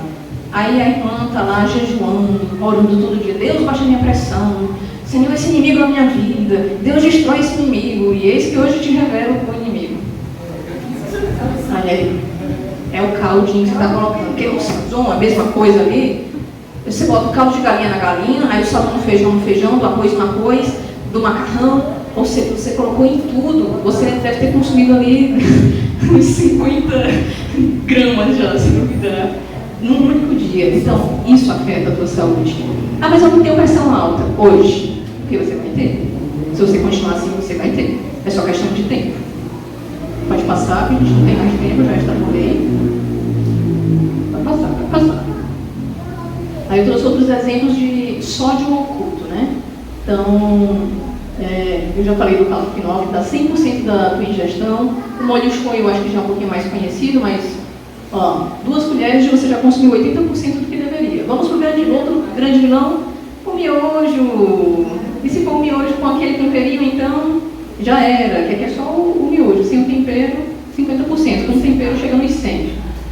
Aí a irmã está lá jejuando, orando todo dia, Deus baixa a minha pressão, Senhor, esse inimigo é a minha vida, Deus destrói esse inimigo, e eis que hoje te revelo o inimigo. Aí é o caldinho que você está colocando, porque o sazon, a mesma coisa ali, você bota o caldo de galinha na galinha, aí o sabor no feijão, do arroz no arroz, do macarrão, ou seja, você colocou em tudo, você deve ter consumido ali uns 50 gramas já, sem dúvida, né? Num único dia. Então, isso afeta a tua saúde. Ah, mas eu não tenho pressão alta hoje. Porque você vai ter. Se você continuar assim, você vai ter. É só questão de tempo. Pode passar, porque a gente não tem mais tempo, já está no meio. Pode passar. Aí eu trouxe outros exemplos de sódio oculto, né? Então, eu já falei do caldo quinol, que dá 100% da tua ingestão. O molho shoyu eu acho que já é um pouquinho mais conhecido, mas 2 colheres você já consumiu 80% do que deveria. Vamos para o outro grande vilão, o miojo. E se for o miojo com aquele temperinho, então já era, que aqui é só o miojo, sem o tempero, 50%, com o tempero chega nos 100%.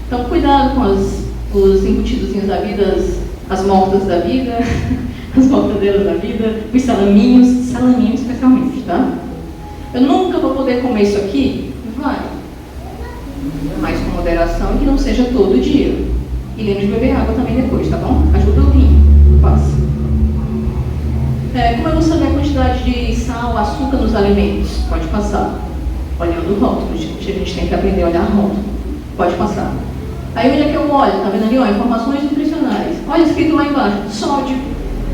Então cuidado com os embutidozinhos da vida, as mortas da vida, as mortadelas da vida, os salaminhos especialmente, tá? Eu nunca vou poder comer isso aqui? Vai. Mas com moderação e que não seja todo dia. E lembre de beber água também depois, tá bom? Ajuda o rim, passa. Como eu vou saber a quantidade de sal, açúcar nos alimentos? Pode passar. Olhando o rótulo, a gente tem que aprender a olhar o rótulo. Pode passar. Aí onde é que eu olho? Tá vendo ali, ó, informações nutricionais. Olha escrito lá embaixo, sódio,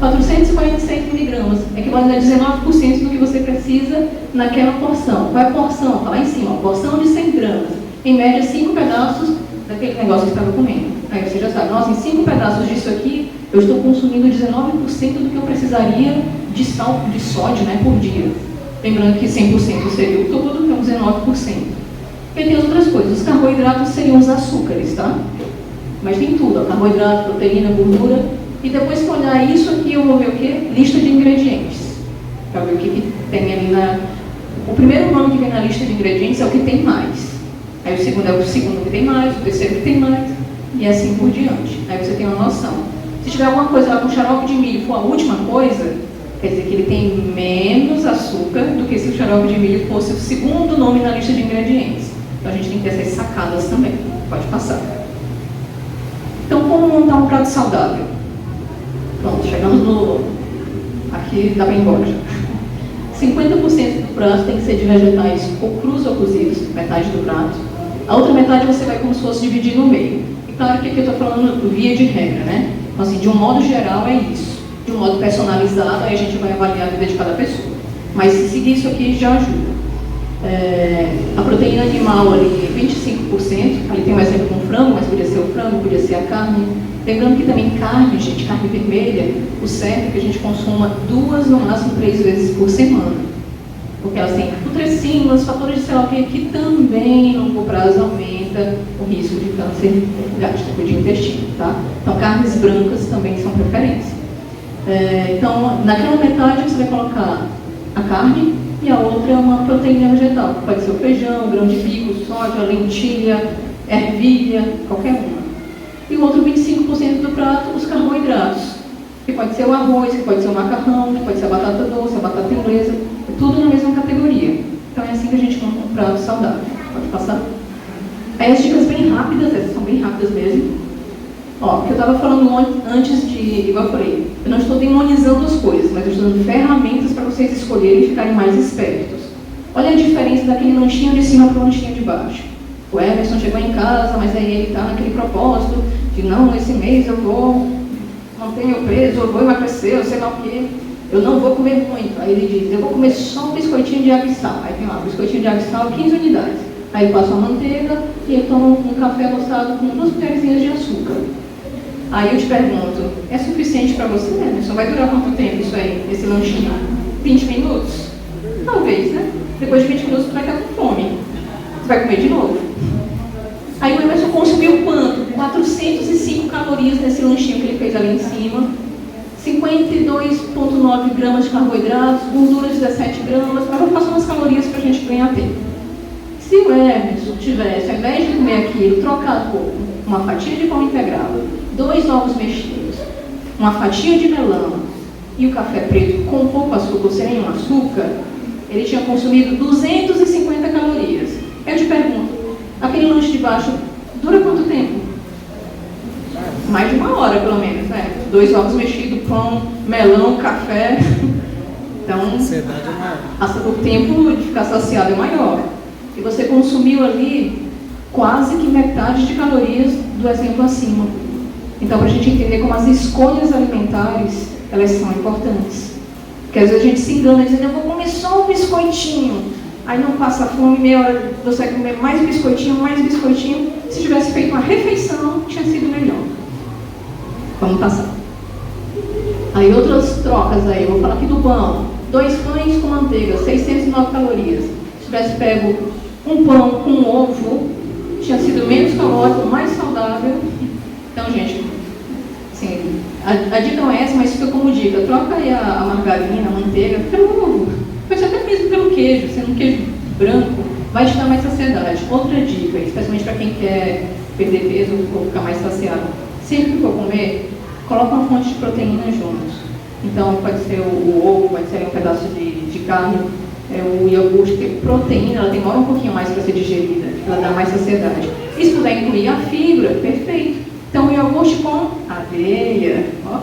446 miligramas, equivale a 19% do que você precisa naquela porção. Qual é a porção? Tá lá em cima, ó, porção de 100 gramas. Em média, 5 pedaços daquele negócio que você estava comendo. Aí você já sabe, nossa, em 5 pedaços disso aqui, eu estou consumindo 19% do que eu precisaria de sódio, né, por dia. Lembrando que 100% seria o todo, que é um 19%. E tem outras coisas. Os carboidratos seriam os açúcares, tá? Mas tem tudo, ó, carboidrato, proteína, gordura. E depois que olhar isso aqui, eu vou ver o quê? Lista de ingredientes. Para ver o que tem ali na... O primeiro nome que vem na lista de ingredientes é o que tem mais. Aí o segundo é o segundo que tem mais, o terceiro que tem mais, e assim por diante. Aí você tem uma noção. Se tiver alguma coisa lá com xarope de milho for a última coisa, quer dizer que ele tem menos açúcar do que se o xarope de milho fosse o segundo nome na lista de ingredientes. Então a gente tem que ter essas sacadas também. Pode passar. Então, como montar um prato saudável? Pronto, chegamos no... Aqui dá para ir embora já. 50% do prato tem que ser de vegetais ou crus ou cozidos, metade do prato. A outra metade você vai como se fosse dividir no meio. E claro que aqui eu estou falando via de regra, né? Então, assim, de um modo geral é isso. De um modo personalizado, aí a gente vai avaliar a vida de cada pessoa. Mas se seguir isso aqui já ajuda. A proteína animal ali, 25%. Ali tem um exemplo com frango, mas podia ser o frango, podia ser a carne. Lembrando que também carne, gente, carne vermelha, o certo é que a gente consuma 2, no máximo 3 vezes por semana. Porque elas têm nutricinas, fatores de sei lá o que também, no longo prazo, aumenta o risco de câncer gástrico de intestino, tá? Então, carnes brancas também são preferência. Então, naquela metade você vai colocar a carne e a outra é uma proteína vegetal. Pode ser o feijão, o grão de bico, soja, lentilha, ervilha, qualquer uma. E o outro 25% do prato, os carboidratos. Que pode ser o arroz, que pode ser o macarrão, que pode ser a batata doce, a batata inglesa. É tudo na mesma categoria. Então é assim que a gente monta um prato saudável. Pode passar? Aí as dicas bem rápidas, essas são bem rápidas mesmo. Ó, que eu estava falando antes de, igual eu falei, eu não estou demonizando as coisas, mas eu estou dando ferramentas para vocês escolherem e ficarem mais espertos. Olha a diferença daquele lanchinho de cima para o lanchinho de baixo. O Emerson chegou em casa, mas aí ele está naquele propósito de não, esse mês eu vou manter meu peso, eu vou emagrecer, eu sei lá o quê, eu não vou comer muito. Aí ele diz, eu vou comer só um biscoitinho de água e sal. Aí tem lá, biscoitinho de água e sal, 15 unidades. Aí ele passa a manteiga e ele toma um café adoçado com 2 colherzinhas de açúcar. Aí eu te pergunto, é suficiente para você, né? Só vai durar quanto tempo isso aí, esse lanchinho? 20 minutos? Talvez, né? Depois de 20 minutos você vai ficar com fome. Você vai comer de novo. Aí o Emerson consumiu quanto? 405 calorias nesse lanchinho que ele fez ali em cima. 52,9 gramas de carboidratos, gordura 17 gramas. Agora eu faço umas calorias para a gente ganhar tempo. Se o Emerson tivesse, ao invés de comer aquilo, trocado por uma fatia de pão integral, 2 ovos mexidos, uma fatia de melão e o café preto com pouco açúcar ou sem nenhum açúcar, ele tinha consumido 250 calorias. Eu te pergunto, aquele lanche de baixo dura quanto tempo? Mais de 1 hora, pelo menos, né? 2 ovos mexidos, pão, melão, café. Então, o tempo de ficar saciado é maior. E você consumiu ali quase que metade de calorias do exemplo acima. Então, para a gente entender como as escolhas alimentares, elas são importantes. Porque às vezes a gente se engana dizendo, eu vou comer só um biscoitinho. Aí não passa fome, meia hora você vai comer mais biscoitinho. Se tivesse feito uma refeição, tinha sido melhor. Vamos passar. Aí outras trocas aí, eu vou falar aqui do pão. 2 pães com manteiga, 609 calorias. Se tivesse pego um pão com um ovo, tinha sido menos calórico, mais saudável. Então, gente, assim, a dica não é essa, mas fica como dica. Troca aí a margarina, a manteiga, pelo ovo. Pode ser até mesmo pelo queijo, sendo um queijo branco, vai te dar mais saciedade. Outra dica, especialmente para quem quer perder peso ou ficar mais saciado. Sempre que for comer, coloca uma fonte de proteína juntos. Então, pode ser o ovo, pode ser um pedaço de carne, o iogurte, tem proteína, ela demora um pouquinho mais para ser digerida, ela dá mais saciedade. E se puder incluir a fibra, perfeito. Então, o iogurte com aveia, ó,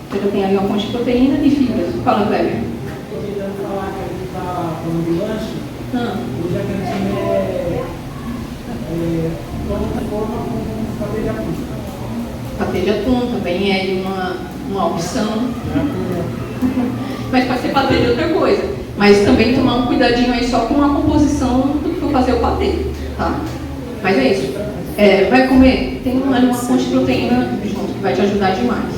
você já tem ali uma fonte de proteína e fibras. Fala, Cléber. Eu queria falar que a gente está falando de lanche, hoje a cantina pão de forma com patê de atum. Patê de atum também é uma opção. Mas pode ser patê de outra coisa. Mas também tomar um cuidadinho aí só com a composição do que for fazer o patê, tá? Mas é isso. Vai comer, tem uma fonte de proteína junto que vai te ajudar demais.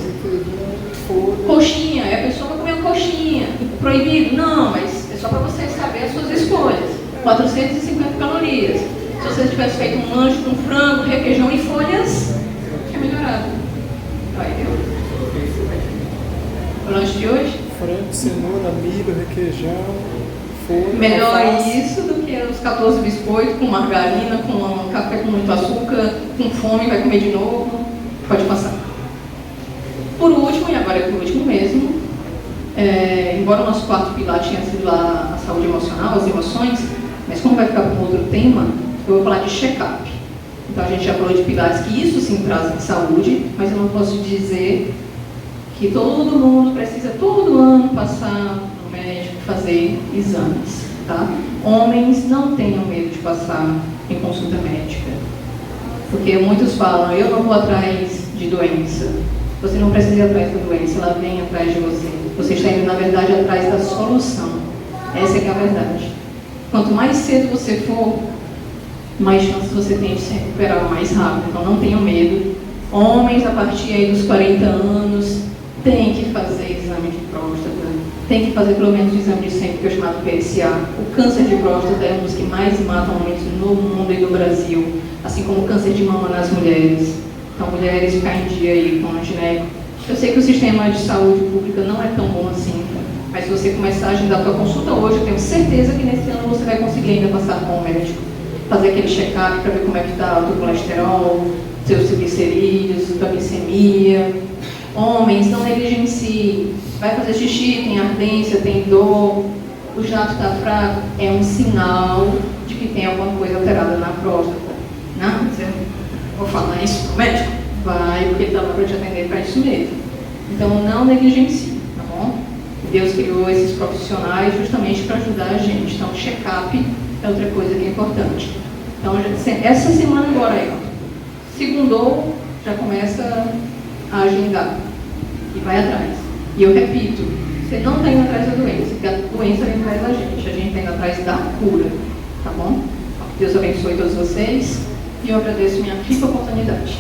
Coxinha, a pessoa vai comer uma coxinha. Proibido? Não, mas é só para você saber as suas escolhas. 450 calorias. Se você tivesse feito um lanche com frango, requeijão e folhas, tinha melhorado. Vai, deu. O lanche de hoje? Frango, cenoura, milho, requeijão, folha. Melhor alface. isso do que os 14 biscoitos com margarina, com café com muito açúcar, com fome, vai comer de novo. Pode passar. Por último, e agora é por último mesmo, embora o nosso quarto pilar tinha sido lá a saúde emocional, as emoções, mas como vai ficar com outro tema, eu vou falar de check-up. Então a gente já falou de pilares que isso sim trazem saúde, mas eu não posso dizer que todo mundo precisa todo ano passar no médico, fazer exames, tá? Homens não tenham medo de passar em consulta médica, porque muitos falam, eu não vou atrás de doença. Você não precisa ir atrás da doença, ela vem atrás de você. Você está indo, na verdade, atrás da solução. Essa é que é a verdade. Quanto mais cedo você for, mais chances você tem de se recuperar mais rápido. Então não tenham medo. Homens, a partir aí dos 40 anos, tem que fazer exame de próstata. Tem que fazer pelo menos o exame de sangue, que é o chamado PSA. O câncer de próstata é um dos que mais matam homens no mundo e no Brasil. Assim como o câncer de mama nas mulheres. Então, mulheres, ficar em dia aí com o gineco. Eu sei que o sistema de saúde pública não é tão bom assim, mas se você começar a agendar a sua consulta hoje, eu tenho certeza que nesse ano você vai conseguir ainda passar com o médico, fazer aquele check-up para ver como é que está o teu colesterol, seus triglicerídeos, sua glicemia. Homens, não negligenciem. Vai fazer xixi, tem ardência, tem dor, o jato está fraco, é um sinal de que tem alguma coisa alterada na próstata. Não, você vou falar isso pro médico? Vai, porque ele está lá para te atender para isso mesmo. Então, não negligencie, tá bom? Deus criou esses profissionais justamente para ajudar a gente. Então, check-up é outra coisa que é importante. Então, essa semana agora aí, ó, segundou, já começa a agendar e vai atrás. E eu repito, você não está indo atrás da doença, porque a doença vem atrás da gente. A gente está indo atrás da cura, tá bom? Deus abençoe todos vocês. E eu agradeço minha rica oportunidade.